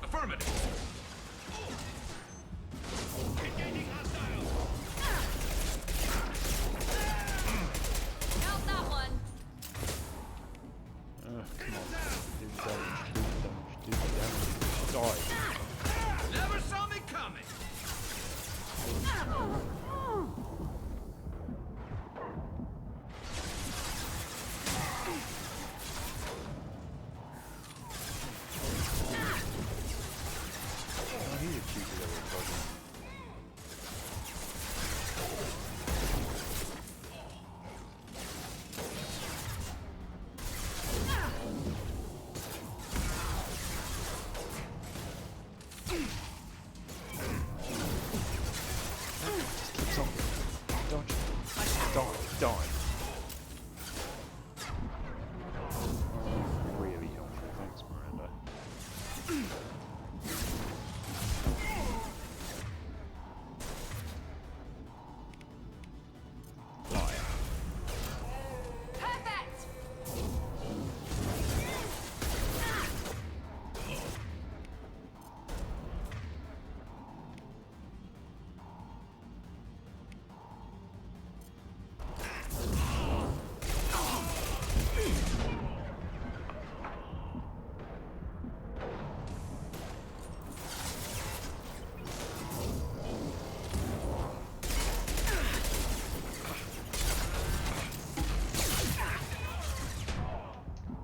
Affirmative! Engaging hostile! Out that one! Come on. Do damage. Die. Never saw me coming! He's a cute little doggy. Just keeps on dodging. Die. Really helpful. Thanks, Miranda. Perfect!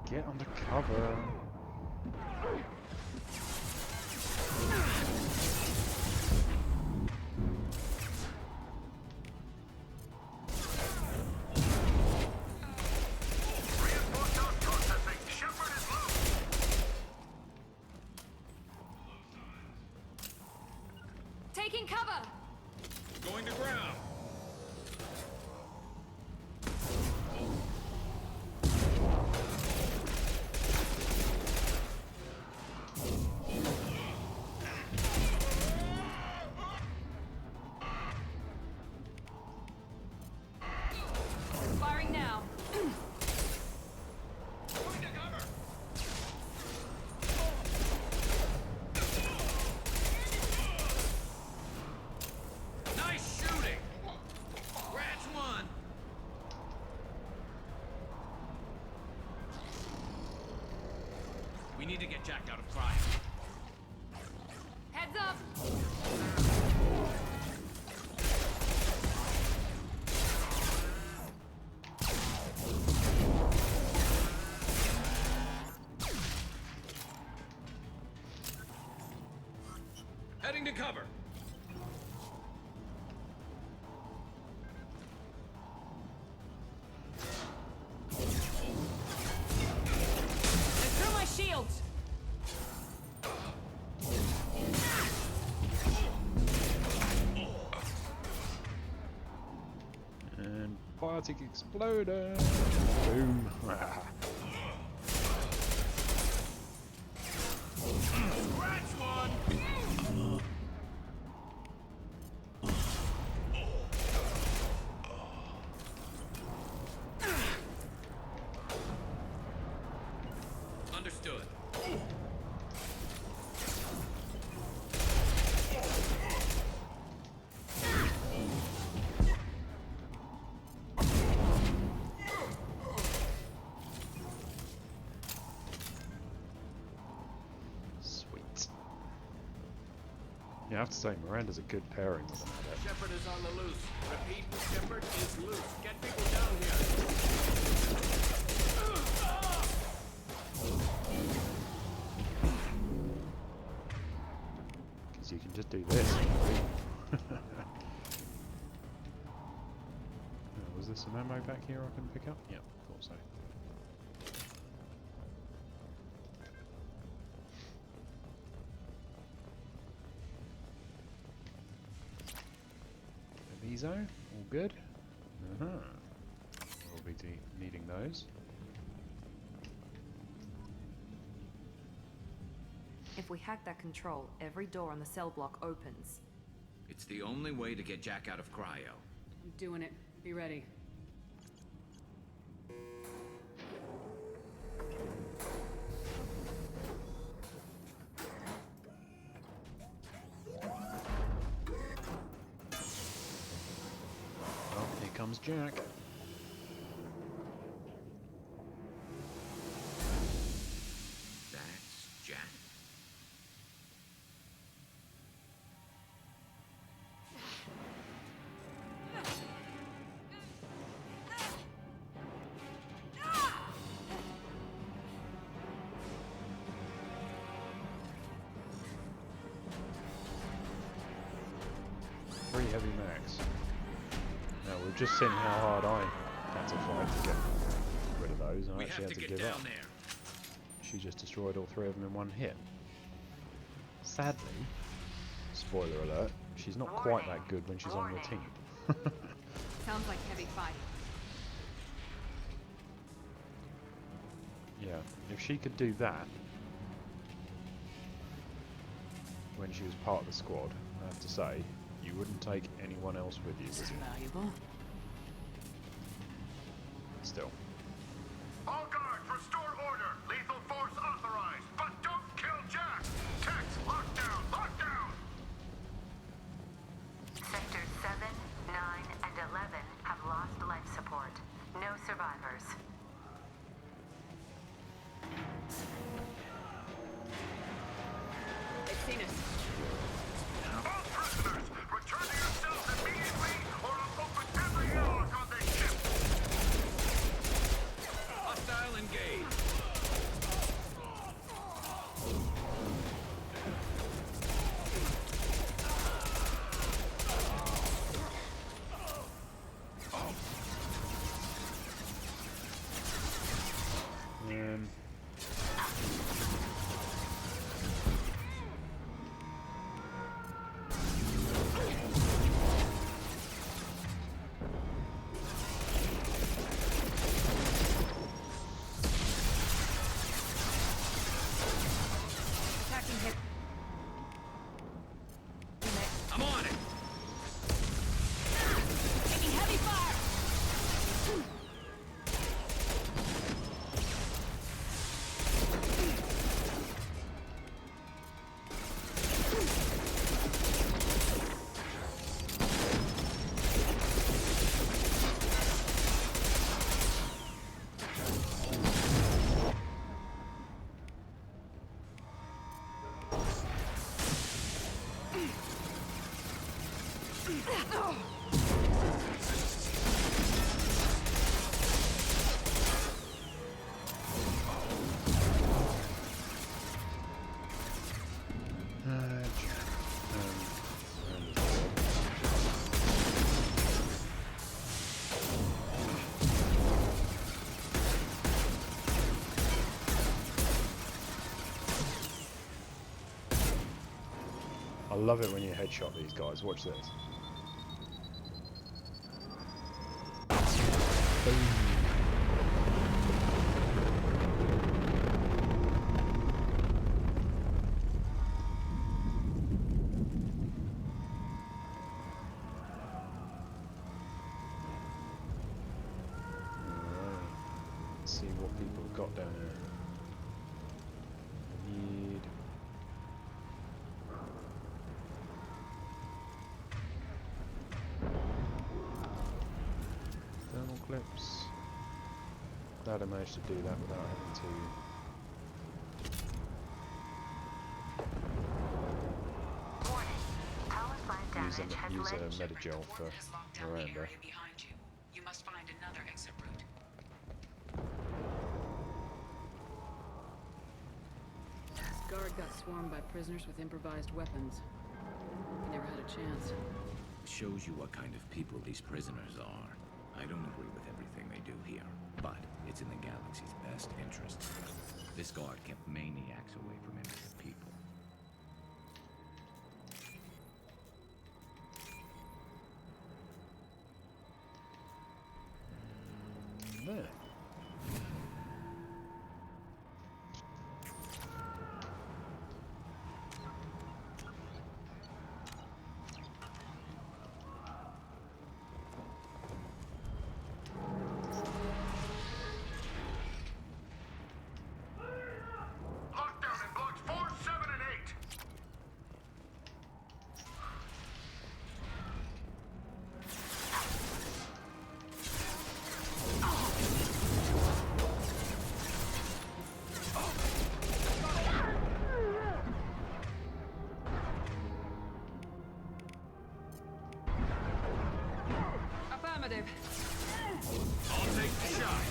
Get on the cover. Reinforced processing. Shepard is loose. Taking cover! Going to ground. Firing now. Going to cover. Nice shooting. Rats one. We need to get Jack out of cryo. Heads up! Heading to cover. And through my shields! And biotic exploder. Boom. Rats one. Understood. Sweet. You have to say, Miranda's a good pairing with an adept. Shepard is on the loose. Repeat, Shepard is loose. Get people down here. Because you can just do this. Was there some ammo back here I can pick up? Yep, thought so. Aviso, all good. We'll be needing those. If we hack that control, every door on the cell block opens. It's the only way to get Jack out of cryo. I'm doing it. Be ready. Oh, here comes Jack. That's Jack. Three heavy mechs. Now we've just seen how hard I had to fight to get rid of those. I actually had to give up. She just destroyed all three of them in one hit. Sadly, spoiler alert, she's not quite that good when she's on your team. Sounds like heavy fighting. Yeah, if she could do that when she was part of the squad, I have to say, you wouldn't take anyone else with you, This would is you? valuable. Still. All guards, restore order. Lethal force authorized, but don't kill Jack. Tex, lockdown, lockdown. Sectors 7, 9, and 11 have lost life support. No survivors. They've seen us. All prisoners, return to your cells immediately, or I'll open every airlock on this ship. Hostile engaged. I love it when you headshot these guys. Watch this. Boom. Let's see what people have got down here. Need thermal clips. Glad I managed to do that without having to use a Medigel for Miranda. Behind you. You must find another exit route. This guard got swarmed by prisoners with improvised weapons. He never had a chance. Shows you what kind of people these prisoners are. I don't agree with everything they do here, but it's in the galaxy's best interest. This guard kept maniacs away from innocent people. There. Lockdown in blocks 4, 7, and 8. Affirmative. I'll take the shot.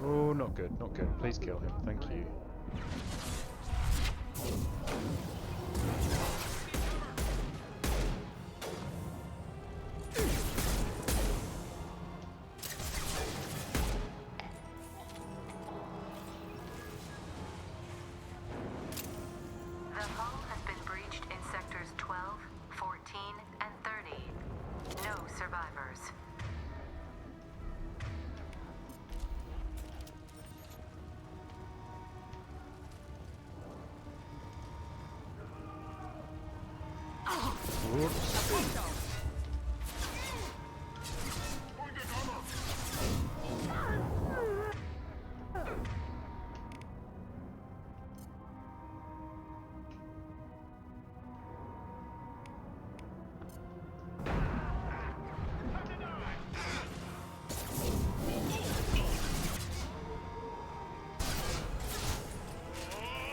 Oh, not good, not good. Please kill him, thank you. The hull has been breached in sectors 12, 14, and 30. No survivors.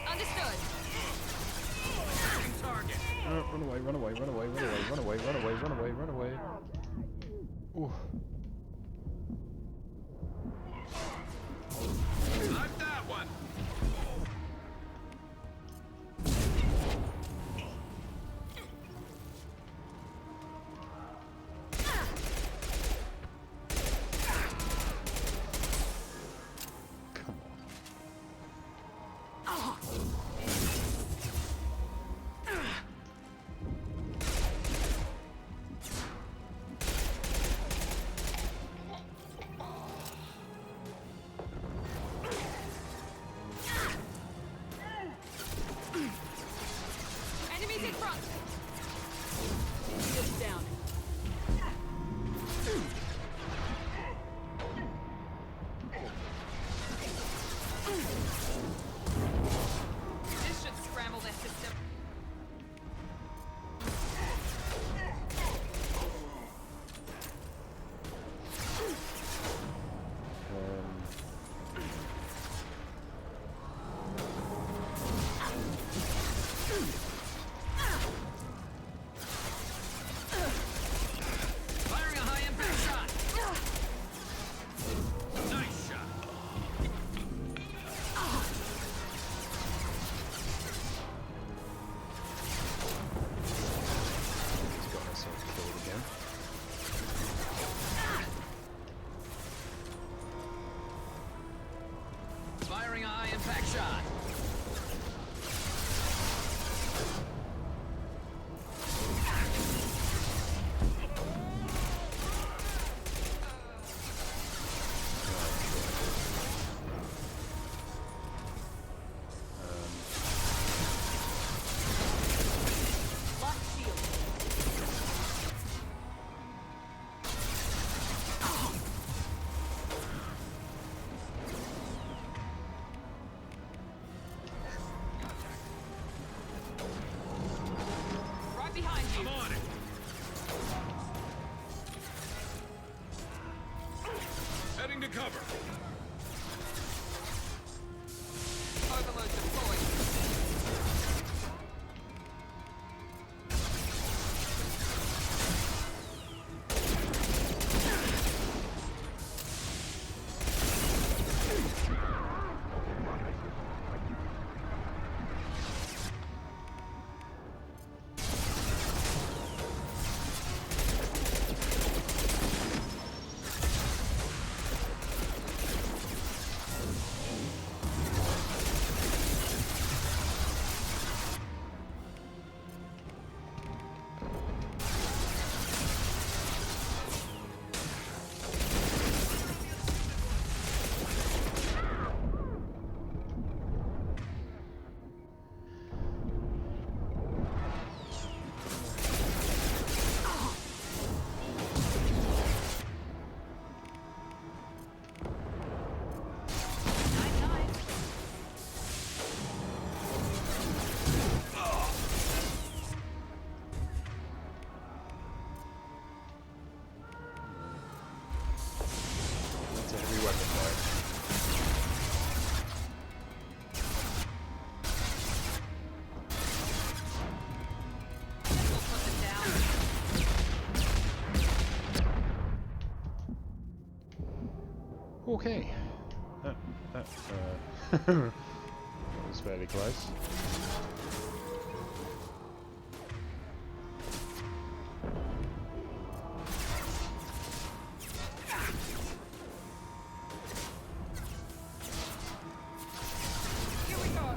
Understood. Target. Run away, run away, run away, run away, run away, run away, run away, run away. Ooh. Like that one. Come on. cover! Overload deployed. That's a heavy weapon, right? Okay. That was fairly close. Here we go.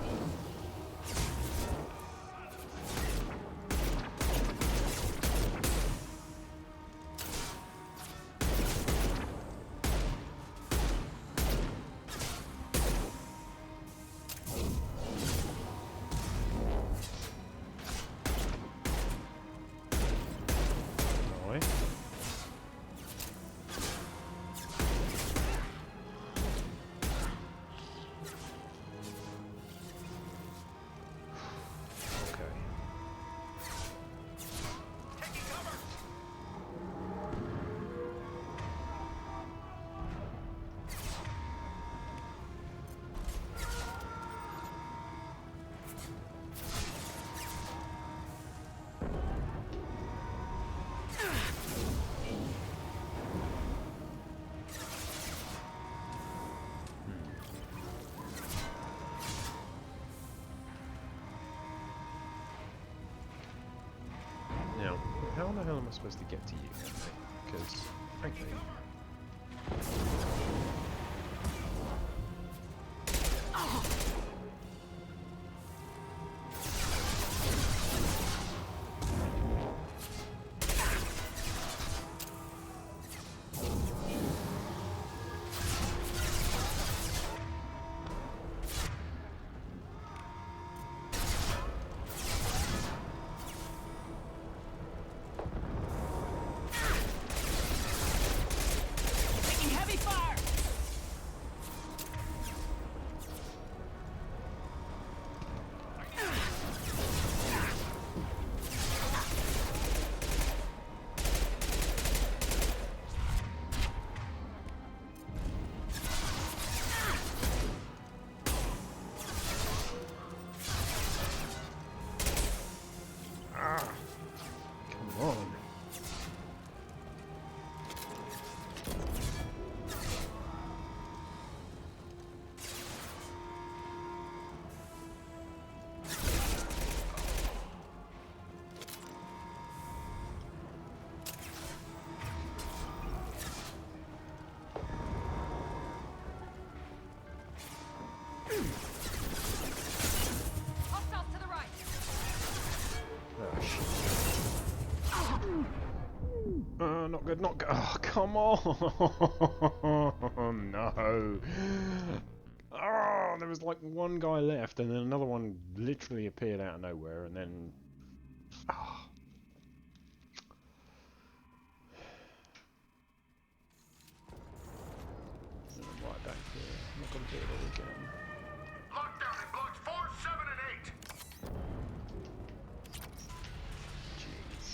Boy. Okay. Now, how the hell am I supposed to get to you, Henry? Because, frankly... Taking heavy fire! Ah! Come on! Hostiles to the right! Not good, not good. Oh, come on! No! Oh, there was like one guy left, and then another one literally appeared out of nowhere, and then... Oh. Right back here. I'm not going to do it all again. Lockdown in blocks 4, 7, and 8. Jeez.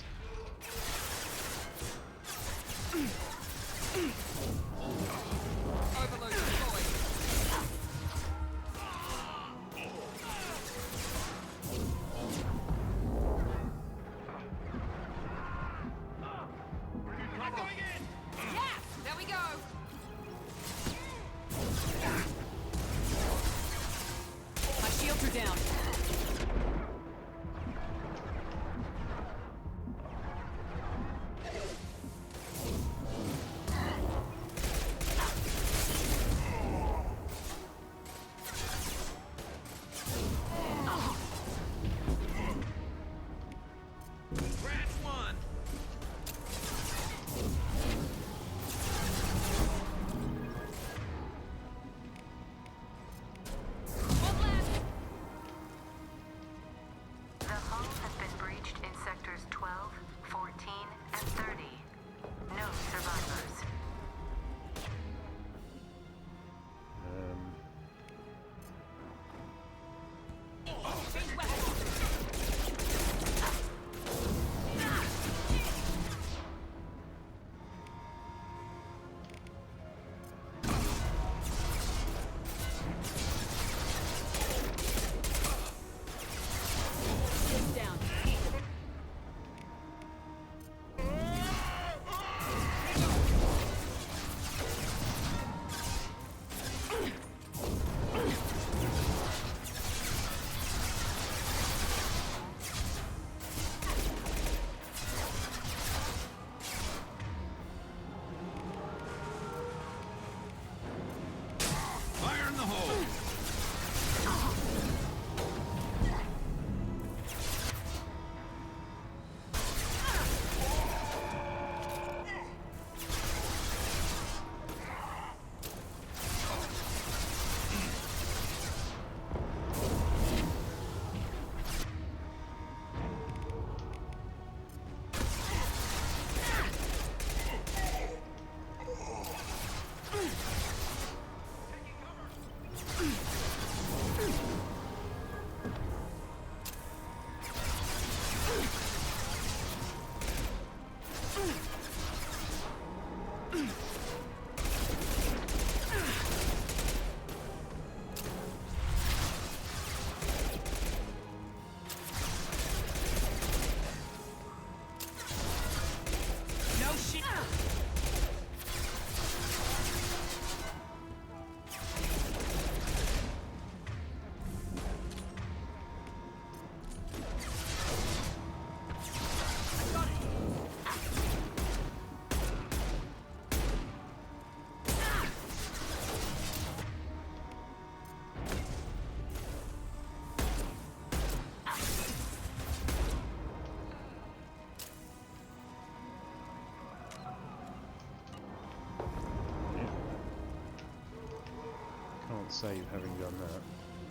save having done that.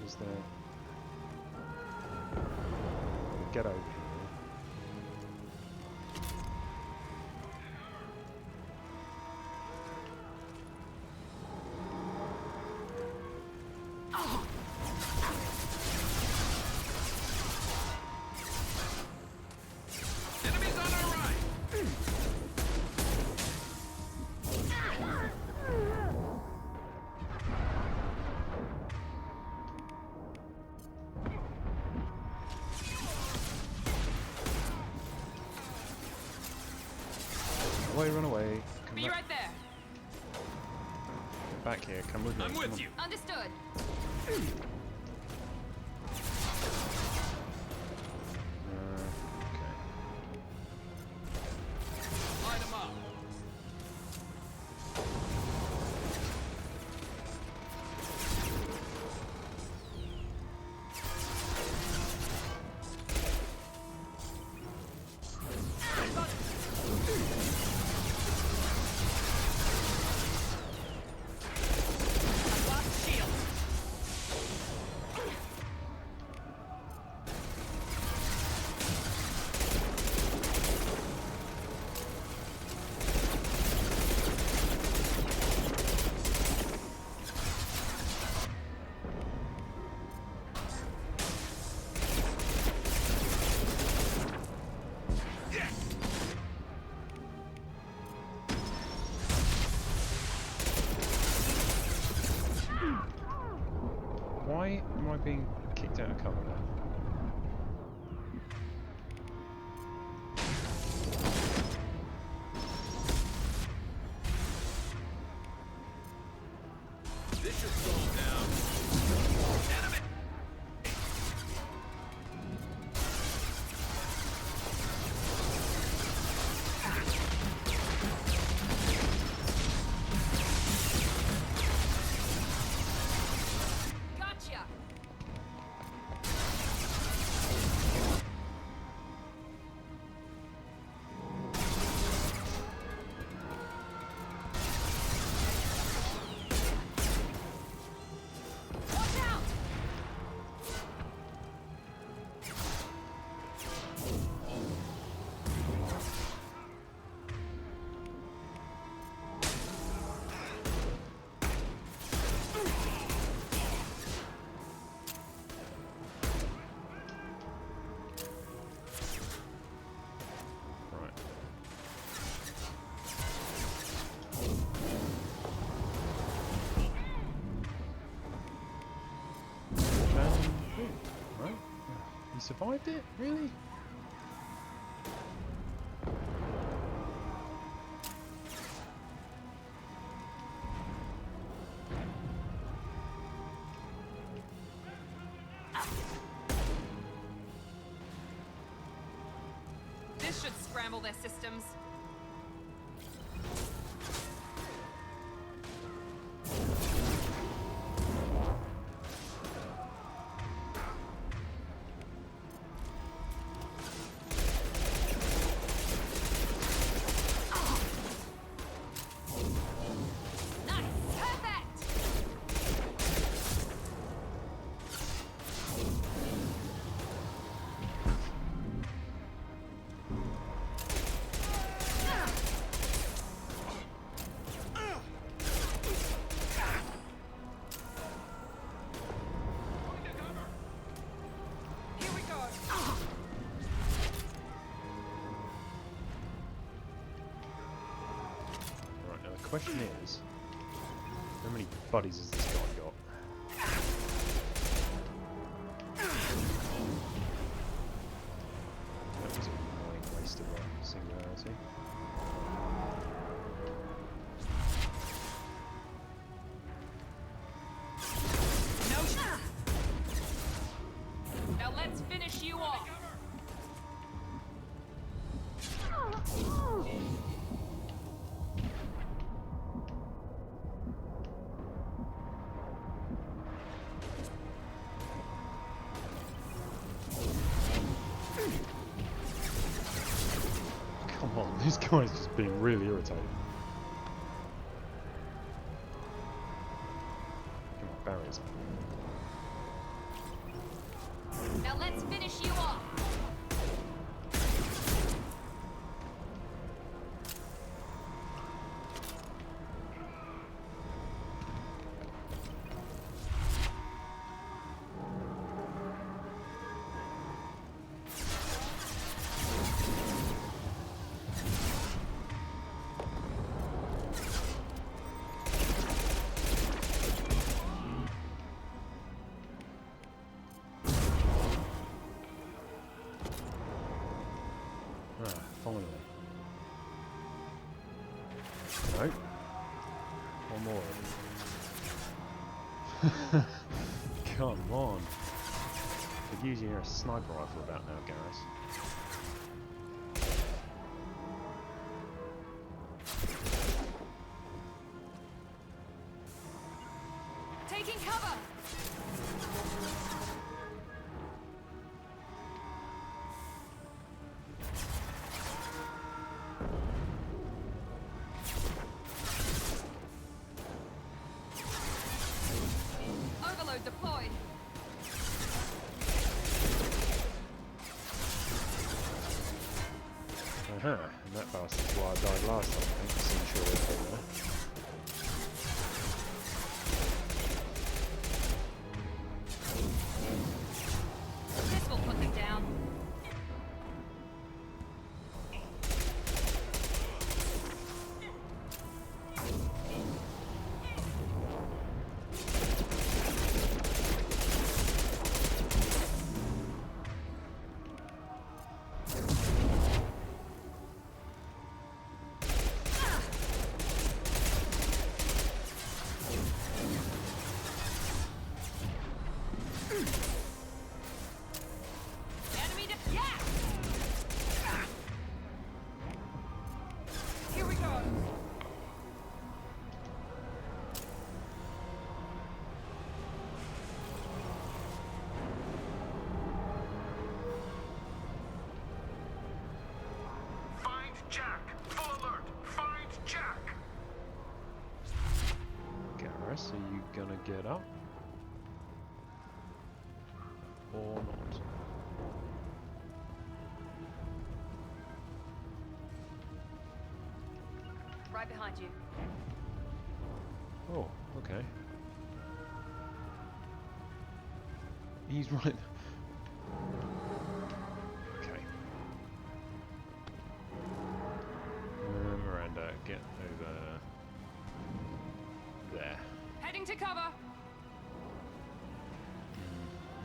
Is there... We'll get over here. Run away. Come Be back. right there. Get back here. Come with me. I'm Come with on. you. Understood. Okay. Line them up. Why am I being kicked out of cover now? This should slow him down. Enemy! Gotcha. Watch out! Right. Right. He survived it? Really? This should scramble their systems. Nice! Perfect! Here we go. Right, now the question is, how many buddies has this guy got? That was an annoying waste of a singularity. No shot. Now let's finish you off. Come on, this guy's just being really irritating. Come on, Barry. is. Now let's finish you off. Finally. No. One more. Come on. Could use your sniper rifle about now, Garrus. Taking cover. Overload deployed. And that bastard's why I died last time, I think, to ensure everything there. This will put them down. Enemy yeah! Here we go. Find Jack! Full alert! Find Jack! Garrus, are you gonna get up? Or not? Right behind you. Oh, okay. He's right. Okay. Miranda, get over there. Heading to cover.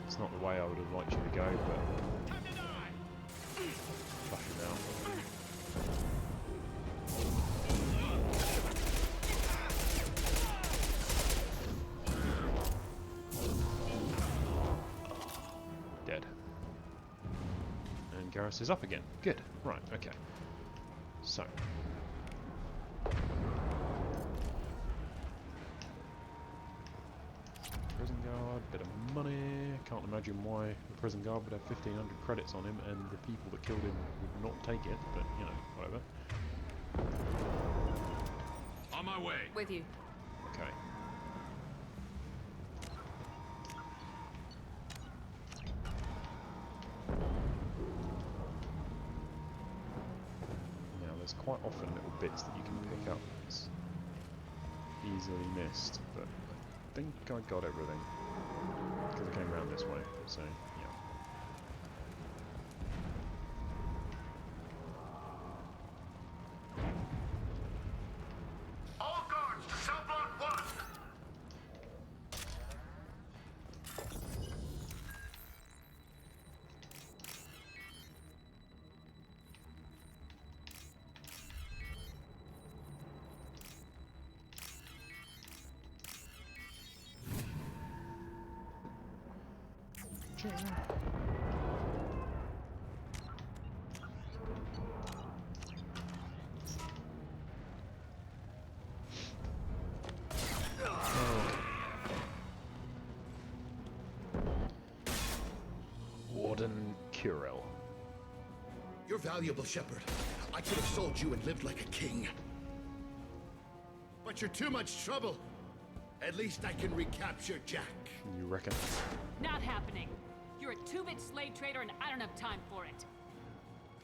It's not the way I would have liked you to go, but flush him out. Dead. And Garrus is up again. Good. Right, okay. So. Prison guard, bit of money. Can't imagine why the prison guard would have 1,500 credits on him and the people that killed him would not take it, but you know, whatever. On my way. With you. Okay. Now, there's quite often little bits that you can pick up that's easily missed, but I think I got everything because I came around this way, so yeah. All guards to cell block 1! Warden Curel. You're valuable, Shepard. I could have sold you and lived like a king. But you're too much trouble. At least I can recapture Jack. You reckon? Not happening. You're a two-bit slave trader and I don't have time for it.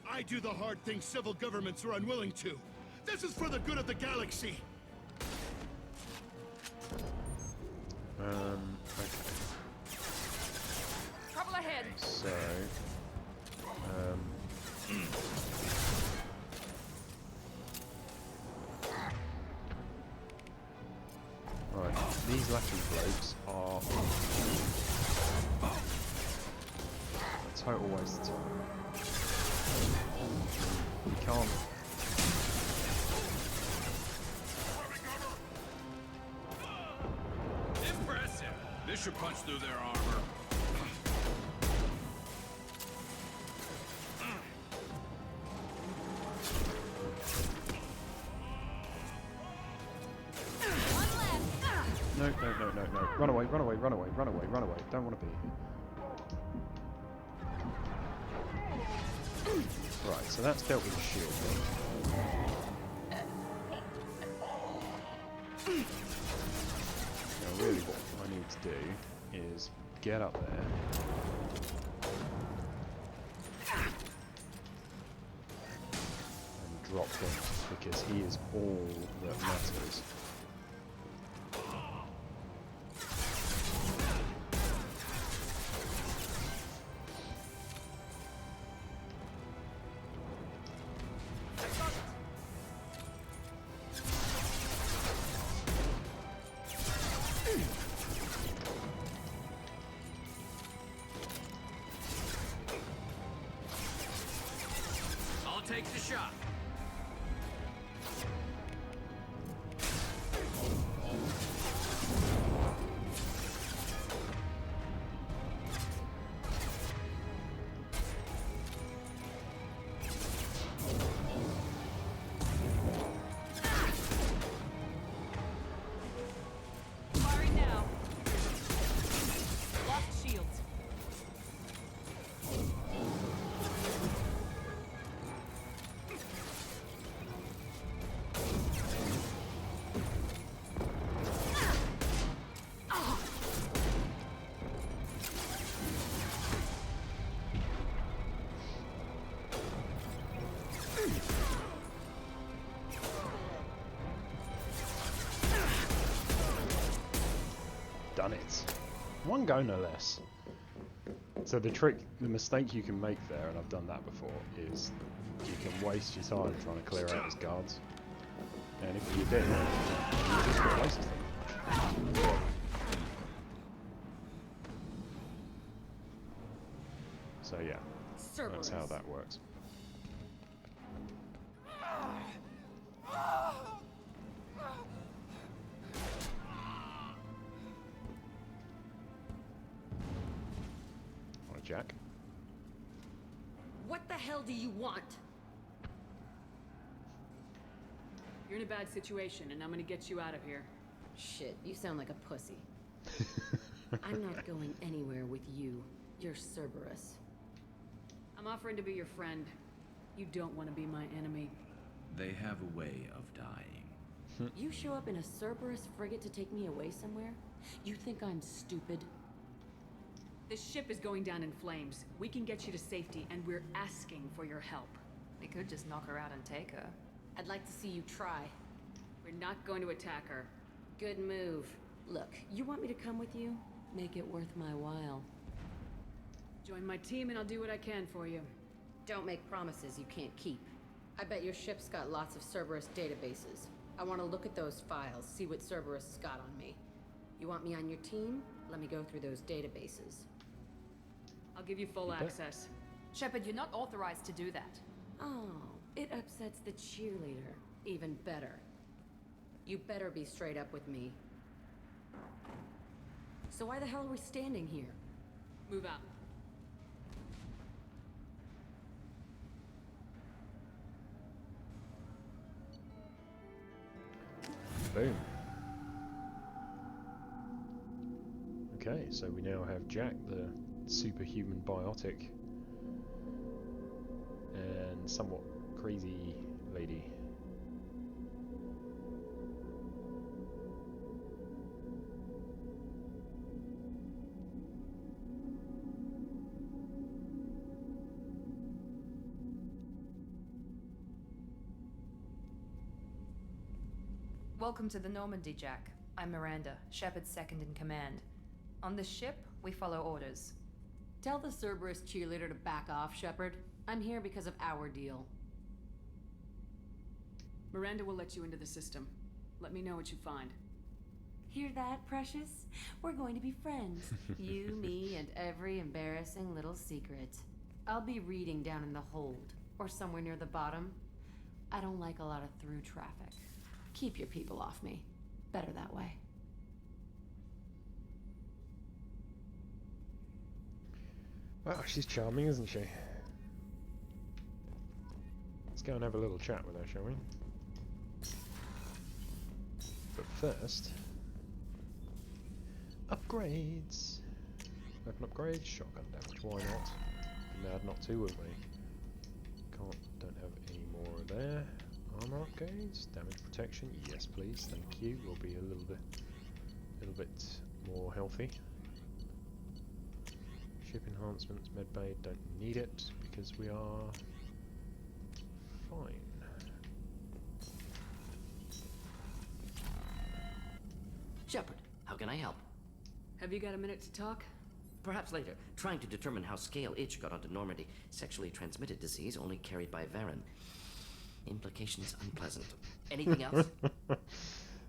I do the hard things civil governments are unwilling to. This is for the good of the galaxy. Okay. Trouble ahead. So, right, these lateral blokes are a total waste of time. You can't. Impressive. This should punch through their armor. No, no, no, no, no. Run away, run away, run away, run away, run away. Don't want to be here. Right, so that's dealt with the shield. Now really what I need to do is get up there. And drop him, because he is all that matters. I'll take the shot. Firing now. Lost shields. Done it. One go no less. So the mistake you can make there, and I've done that before, is you can waste your time trying to clear out his guards. And if you do, you just got wasted them. So yeah, Cerberus. that's how that works. Want a jack? What the hell do you want? You're in a bad situation, and I'm gonna get you out of here. Shit, you sound like a pussy. I'm not going anywhere with you. You're Cerberus. I'm offering to be your friend. You don't want to be my enemy. They have a way of dying. You show up in a Cerberus frigate to take me away somewhere? You think I'm stupid? This ship is going down in flames. We can get you to safety, and we're asking for your help. We could just knock her out and take her. I'd like to see you try. We're not going to attack her. Good move. Look, you want me to come with you? Make it worth my while. Join my team and I'll do what I can for you. Don't make promises you can't keep. I bet your ship's got lots of Cerberus databases. I want to look at those files, see what Cerberus has got on me. You want me on your team? Let me go through those databases. I'll give you full access. Shepard, you're not authorized to do that. Oh, it upsets the cheerleader. Even better. You better be straight up with me. So why the hell are we standing here? Move out. Boom. Okay, so we now have Jack, the superhuman biotic, and somewhat crazy lady. Welcome to the Normandy, Jack. I'm Miranda, Shepard's second in command. On this ship, we follow orders. Tell the Cerberus cheerleader to back off, Shepard. I'm here because of our deal. Miranda will let you into the system. Let me know what you find. Hear that, Precious? We're going to be friends. You, me, and every embarrassing little secret. I'll be reading down in the hold, or somewhere near the bottom. I don't like a lot of through traffic. Keep your people off me. Better that way. Wow, she's charming, isn't she? Let's go and have a little chat with her, shall we? But first... upgrades! Weapon upgrades, shotgun damage, why not? Be mad not to, wouldn't we? Don't have any more there. Armor upgrades, damage protection, yes please, thank you. We'll be a little bit more healthy. Ship enhancements, medbay, don't need it because we are fine. Shepard, how can I help? Have you got a minute to talk? Perhaps later. Trying to determine how Scale Itch got onto Normandy. Sexually transmitted disease only carried by Varen. Implications unpleasant. Anything else?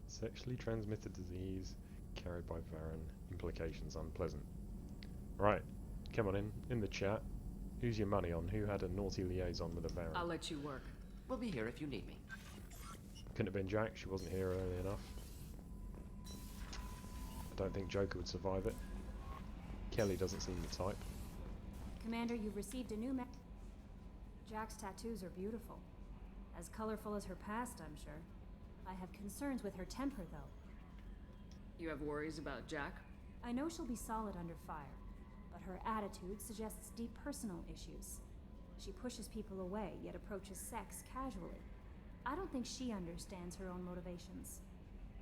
Sexually transmitted disease carried by Varen. Implications unpleasant. Right, come on in the chat. Who's your money on? Who had a naughty liaison with a Varen? I'll let you work. We'll be here if you need me. Couldn't have been Jack, she wasn't here early enough. I don't think Joker would survive it. Kelly doesn't seem the type. Commander, you've received a new Jack's tattoos are beautiful. As colorful as her past, I'm sure. I have concerns with her temper, though. You have worries about Jack? I know she'll be solid under fire, but her attitude suggests deep personal issues. She pushes people away, yet approaches sex casually. I don't think she understands her own motivations.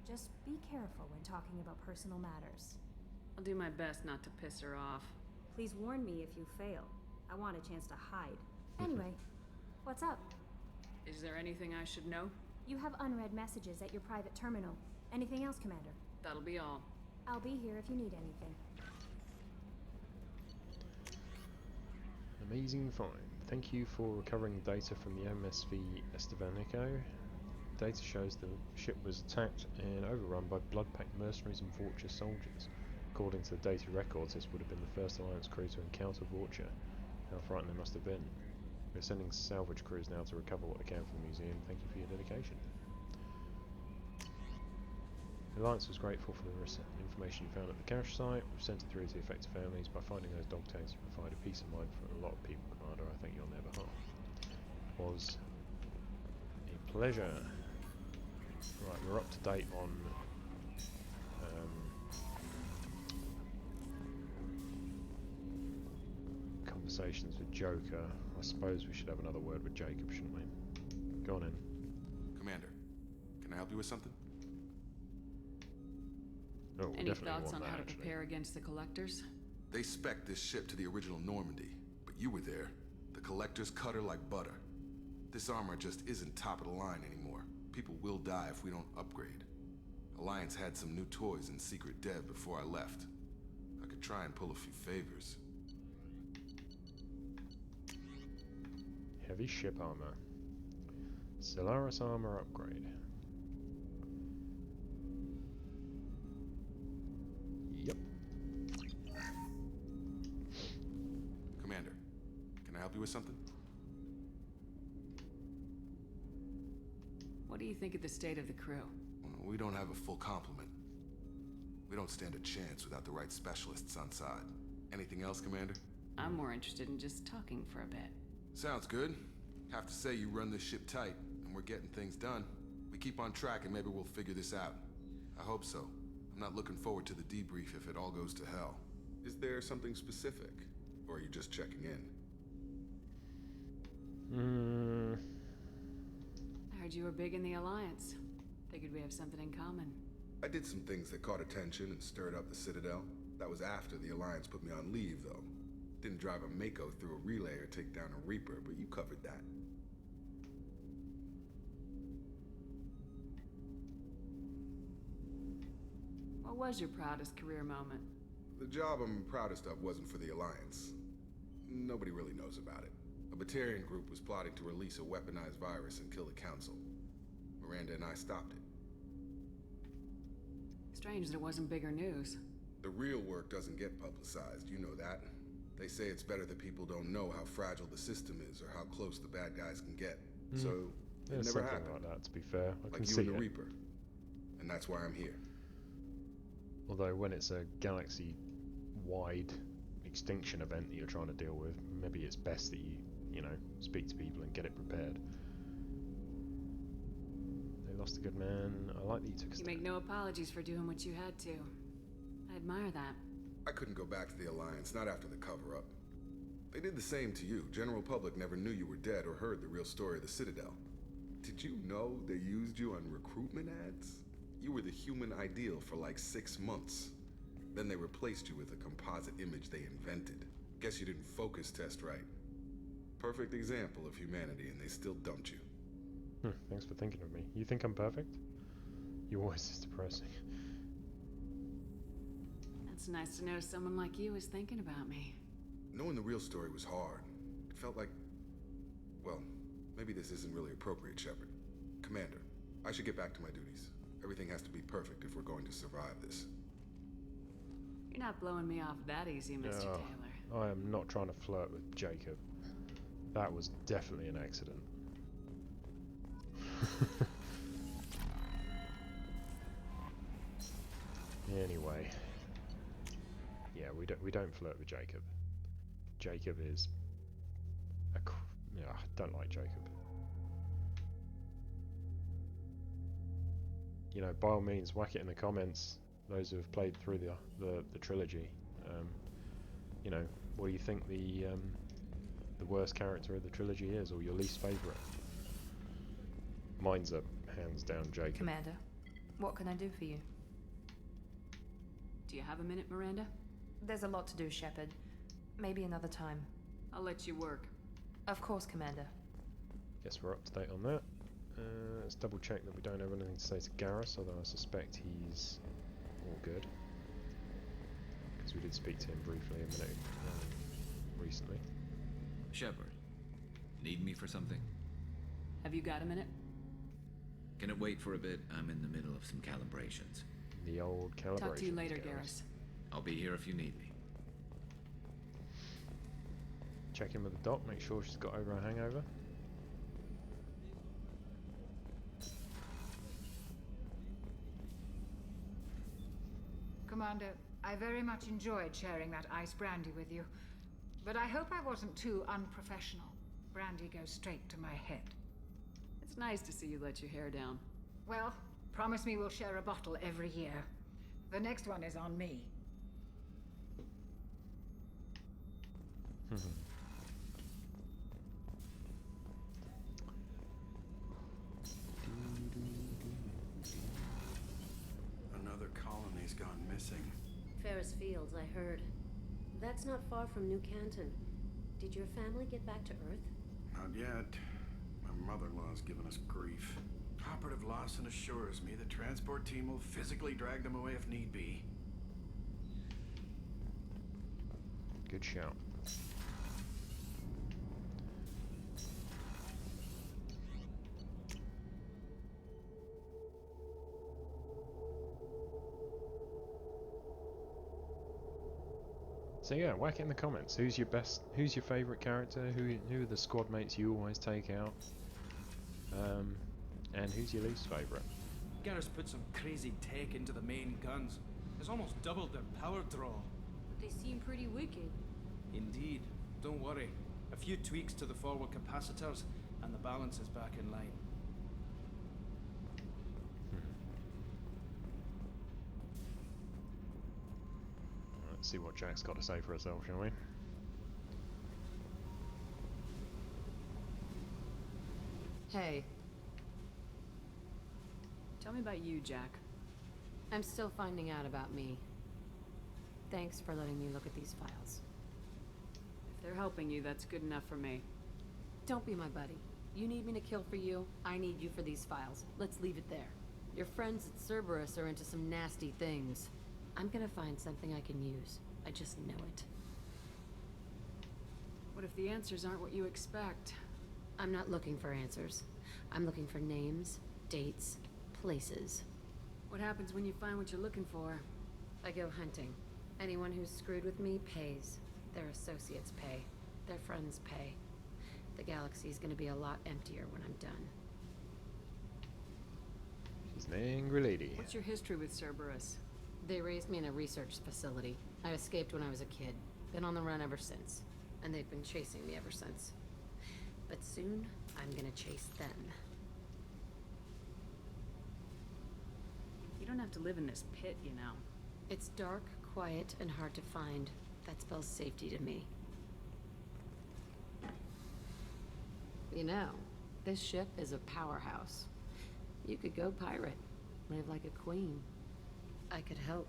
Just be careful when talking about personal matters. I'll do my best not to piss her off. Please warn me if you fail. I want a chance to hide. Anyway, what's up? Is there anything I should know? You have unread messages at your private terminal. Anything else, Commander? That'll be all. I'll be here if you need anything. Amazing find. Thank you for recovering data from the MSV Estevanico. Data shows the ship was attacked and overrun by blood-packed mercenaries and Vorcha soldiers. According to the data records, this would have been the first Alliance crew to encounter Vorcha. How frightened they must have been. We're sending salvage crews now to recover what they can from the museum. Thank you for your dedication. The Alliance was grateful for the information you found at the cache site. We've sent it through to the affected families. By finding those dog tags, you provided peace of mind for a lot of people, Commander. I thank you on their behalf. It was a pleasure. Right, we're up to date on conversations with Joker. I suppose we should have another word with Jacob, shouldn't we? Go on in. Commander, can I help you with something? Oh, we'll Any thoughts on how to prepare against the Collectors? They spec'd this ship to the original Normandy, but you were there. The Collectors cut her like butter. This armor just isn't top of the line anymore. People will die if we don't upgrade. Alliance had some new toys in secret dev before I left. I could try and pull a few favors. Heavy ship armor. Solaris armor upgrade. Yep. Commander, can I help you with something? What do you think of the state of the crew? We don't have a full complement. We don't stand a chance without the right specialists on side. Anything else, Commander? I'm more interested in just talking for a bit. Sounds good. Have to say you run this ship tight, and we're getting things done. We keep on track and maybe we'll figure this out. I hope so. I'm not looking forward to the debrief if it all goes to hell. Is there something specific? Or are you just checking in? I heard you were big in the Alliance. Figured we have something in common. I did some things that caught attention and stirred up the Citadel. That was after the Alliance put me on leave, though. Didn't drive a Mako through a relay or take down a Reaper, but you covered that. was your proudest career moment? The job I'm proudest of wasn't for the Alliance. Nobody really knows about it. A Batarian group was plotting to release a weaponized virus and kill the Council. Miranda and I stopped it. Strange that it wasn't bigger news. The real work doesn't get publicized, you know that. They say it's better that people don't know how fragile the system is or how close the bad guys can get. So, it There's never something happened. like that, to be fair. I Like can you see and the it. Reaper. And that's why I'm here. Although when it's a galaxy-wide extinction event that you're trying to deal with, maybe it's best that you know, speak to people and get it prepared. They lost a good man. I like that you took a You step. make no apologies for doing what you had to. I admire that. I couldn't go back to the Alliance, not after the cover-up. They did the same to you. General public never knew you were dead or heard the real story of the Citadel. Did you know they used you on recruitment ads? You were the human ideal for like 6 months. Then they replaced you with a composite image they invented. Guess you didn't focus test right. Perfect example of humanity, and they still dumped you. Thanks for thinking of me. You think I'm perfect? Your voice is depressing. It's nice to know someone like you is thinking about me. Knowing the real story was hard. It felt like... Well, maybe this isn't really appropriate, Shepard. Commander, I should get back to my duties. Everything has to be perfect if we're going to survive this. You're not blowing me off that easy, Mr. Taylor. I am not trying to flirt with Jacob. That was definitely an accident. Anyway, yeah, we don't flirt with Jacob. Jacob is yeah, I don't like Jacob. You know, by all means, whack it in the comments. Those who have played through the trilogy, you know, what do you think the worst character of the trilogy is, or your least favourite? Mine's a hands down Jacob. Commander, what can I do for you? Do you have a minute, Miranda? There's a lot to do, Shepard. Maybe another time. I'll let you work. Of course, Commander. Guess we're up to date on that. Let's double check that we don't have anything to say to Garrus, although I suspect he's all good. Because we did speak to him briefly a minute recently. Shepard, need me for something? Have you got a minute? Can it wait for a bit? I'm in the middle of some calibrations. The old calibration. Talk to you later, Garrus. I'll be here if you need me. Check in with the doc, make sure she's got over her hangover. Commander, I very much enjoyed sharing that ice brandy with you. But I hope I wasn't too unprofessional. Brandy goes straight to my head. It's nice to see you let your hair down. Well, promise me we'll share a bottle every year. The next one is on me. Another colony's gone missing. Ferris Fields, I heard. That's not far from New Canton. Did your family get back to Earth? Not yet. My mother-in-law's given us grief. Operative Lawson assures me the transport team will physically drag them away if need be. Good shout. So yeah, whack it in the comments. Who's your favourite character? Who are the squad mates you always take out? And who's your least favourite? Garrus put some crazy tech into the main guns. It's almost doubled their power draw. They seem pretty wicked. Indeed. Don't worry. A few tweaks to the forward capacitors, and the balance is back in line. Let's see what Jack's got to say for herself, shall we? Hey. Tell me about you, Jack. I'm still finding out about me. Thanks for letting me look at these files. If they're helping you, that's good enough for me. Don't be my buddy. You need me to kill for you, I need you for these files. Let's leave it there. Your friends at Cerberus are into some nasty things. I'm gonna find something I can use. I just know it. What if the answers aren't what you expect? I'm not looking for answers. I'm looking for names, dates, places. What happens when you find what you're looking for? I go hunting. Anyone who's screwed with me pays. Their associates pay. Their friends pay. The galaxy's gonna be a lot emptier when I'm done. She's an angry lady. What's your history with Cerberus? They raised me in a research facility. I escaped when I was a kid. Been on the run ever since. And they've been chasing me ever since. But soon, I'm gonna chase them. You don't have to live in this pit, you know. It's dark, quiet, and hard to find. That spells safety to me. You know, this ship is a powerhouse. You could go pirate. Live like a queen. I could help.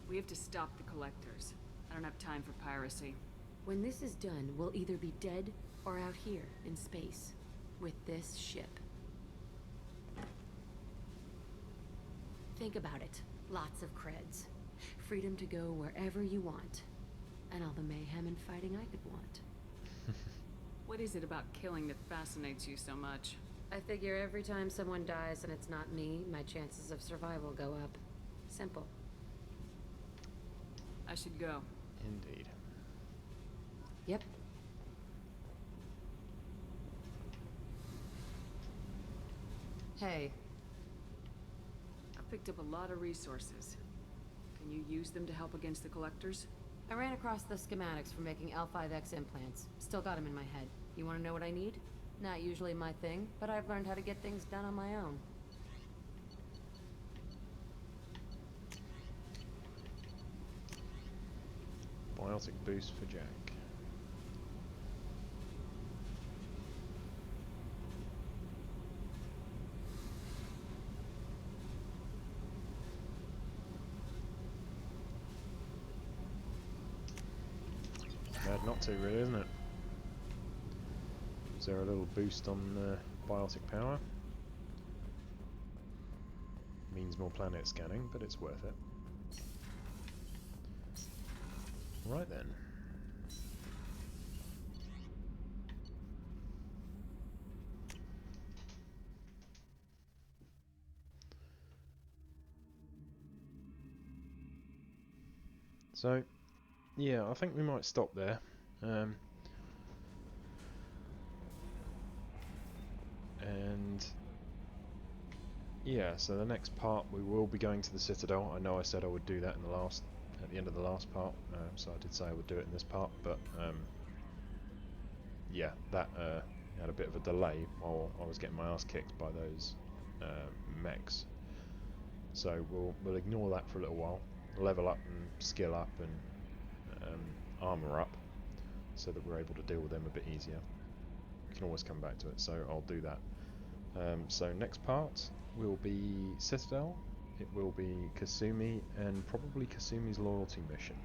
We have to stop the collectors. I don't have time for piracy. When this is done, we'll either be dead or out here in space with this ship. Think about it. Lots of creds. Freedom to go wherever you want. And all the mayhem and fighting I could want. What is it about killing that fascinates you so much? I figure every time someone dies and it's not me, my chances of survival go up. Simple. I should go. Indeed. Yep. Hey. I've picked up a lot of resources. Can you use them to help against the collectors? I ran across the schematics for making L5X implants. Still got them in my head. You want to know what I need? Not usually my thing, but I've learned how to get things done on my own. Biotic boost for Jack. Bad not to, really, isn't it? Is there a little boost on biotic power? Means more planet scanning, but it's worth it. Right then. So, yeah, I think we might stop there. And yeah, so the next part we will be going to the Citadel. I know I said I would do that in the at the end of the last part, so I did say I would do it in this part, but yeah, that had a bit of a delay while I was getting my ass kicked by those mechs. So we'll ignore that for a little while, level up and skill up and armor up, so that we're able to deal with them a bit easier. We can always come back to it, so I'll do that. So next part will be Citadel, it will be Kasumi, and probably Kasumi's loyalty mission.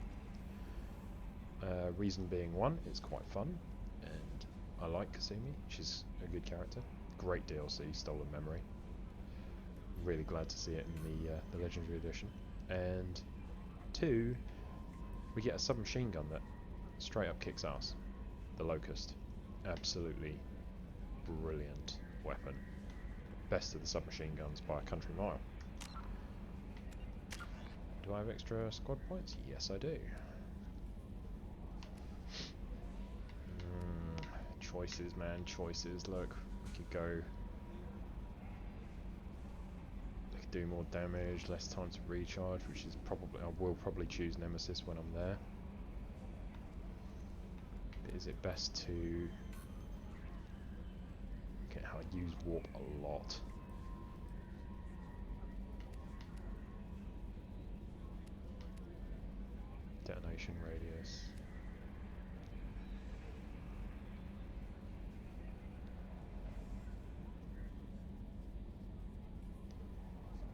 Reason being, one, it's quite fun, and I like Kasumi, she's a good character. Great DLC, Stolen Memory. Really glad to see it in the Legendary Edition. And two, we get a submachine gun that straight up kicks ass. The Locust. Absolutely brilliant weapon. Best of the submachine guns by a country mile. Do I have extra squad points? Yes, I do. Choices, man, choices. Look, we could go. We could do more damage, less time to recharge, which is probably. I will probably choose Nemesis when I'm there. But is it best to. Okay, I use warp a lot. Detonation radius.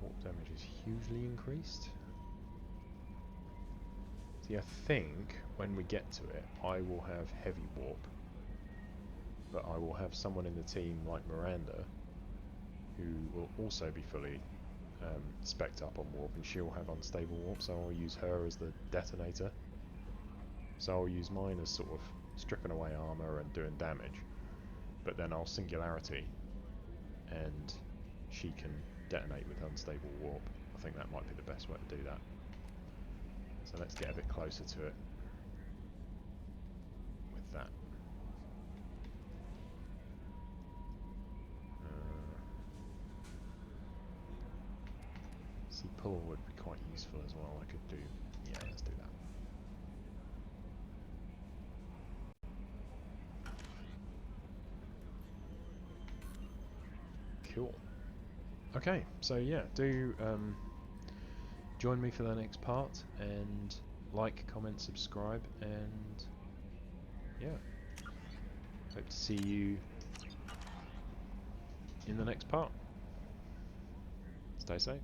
Warp damage is hugely increased. See, I think when we get to it, I will have heavy warp. But I will have someone in the team like Miranda who will also be fully spec'd up on warp, and she'll have unstable warp, so I'll use her as the detonator. So I'll use mine as sort of stripping away armor and doing damage, but then I'll singularity, and she can detonate with unstable warp. I think that might be the best way to do that. So let's get a bit closer to it with that. See, pull would be quite useful as well. I could do, yeah, let's do that. Cool. Okay, so yeah, do join me for the next part, and like, comment, subscribe, and yeah, hope to see you in the next part. Stay safe.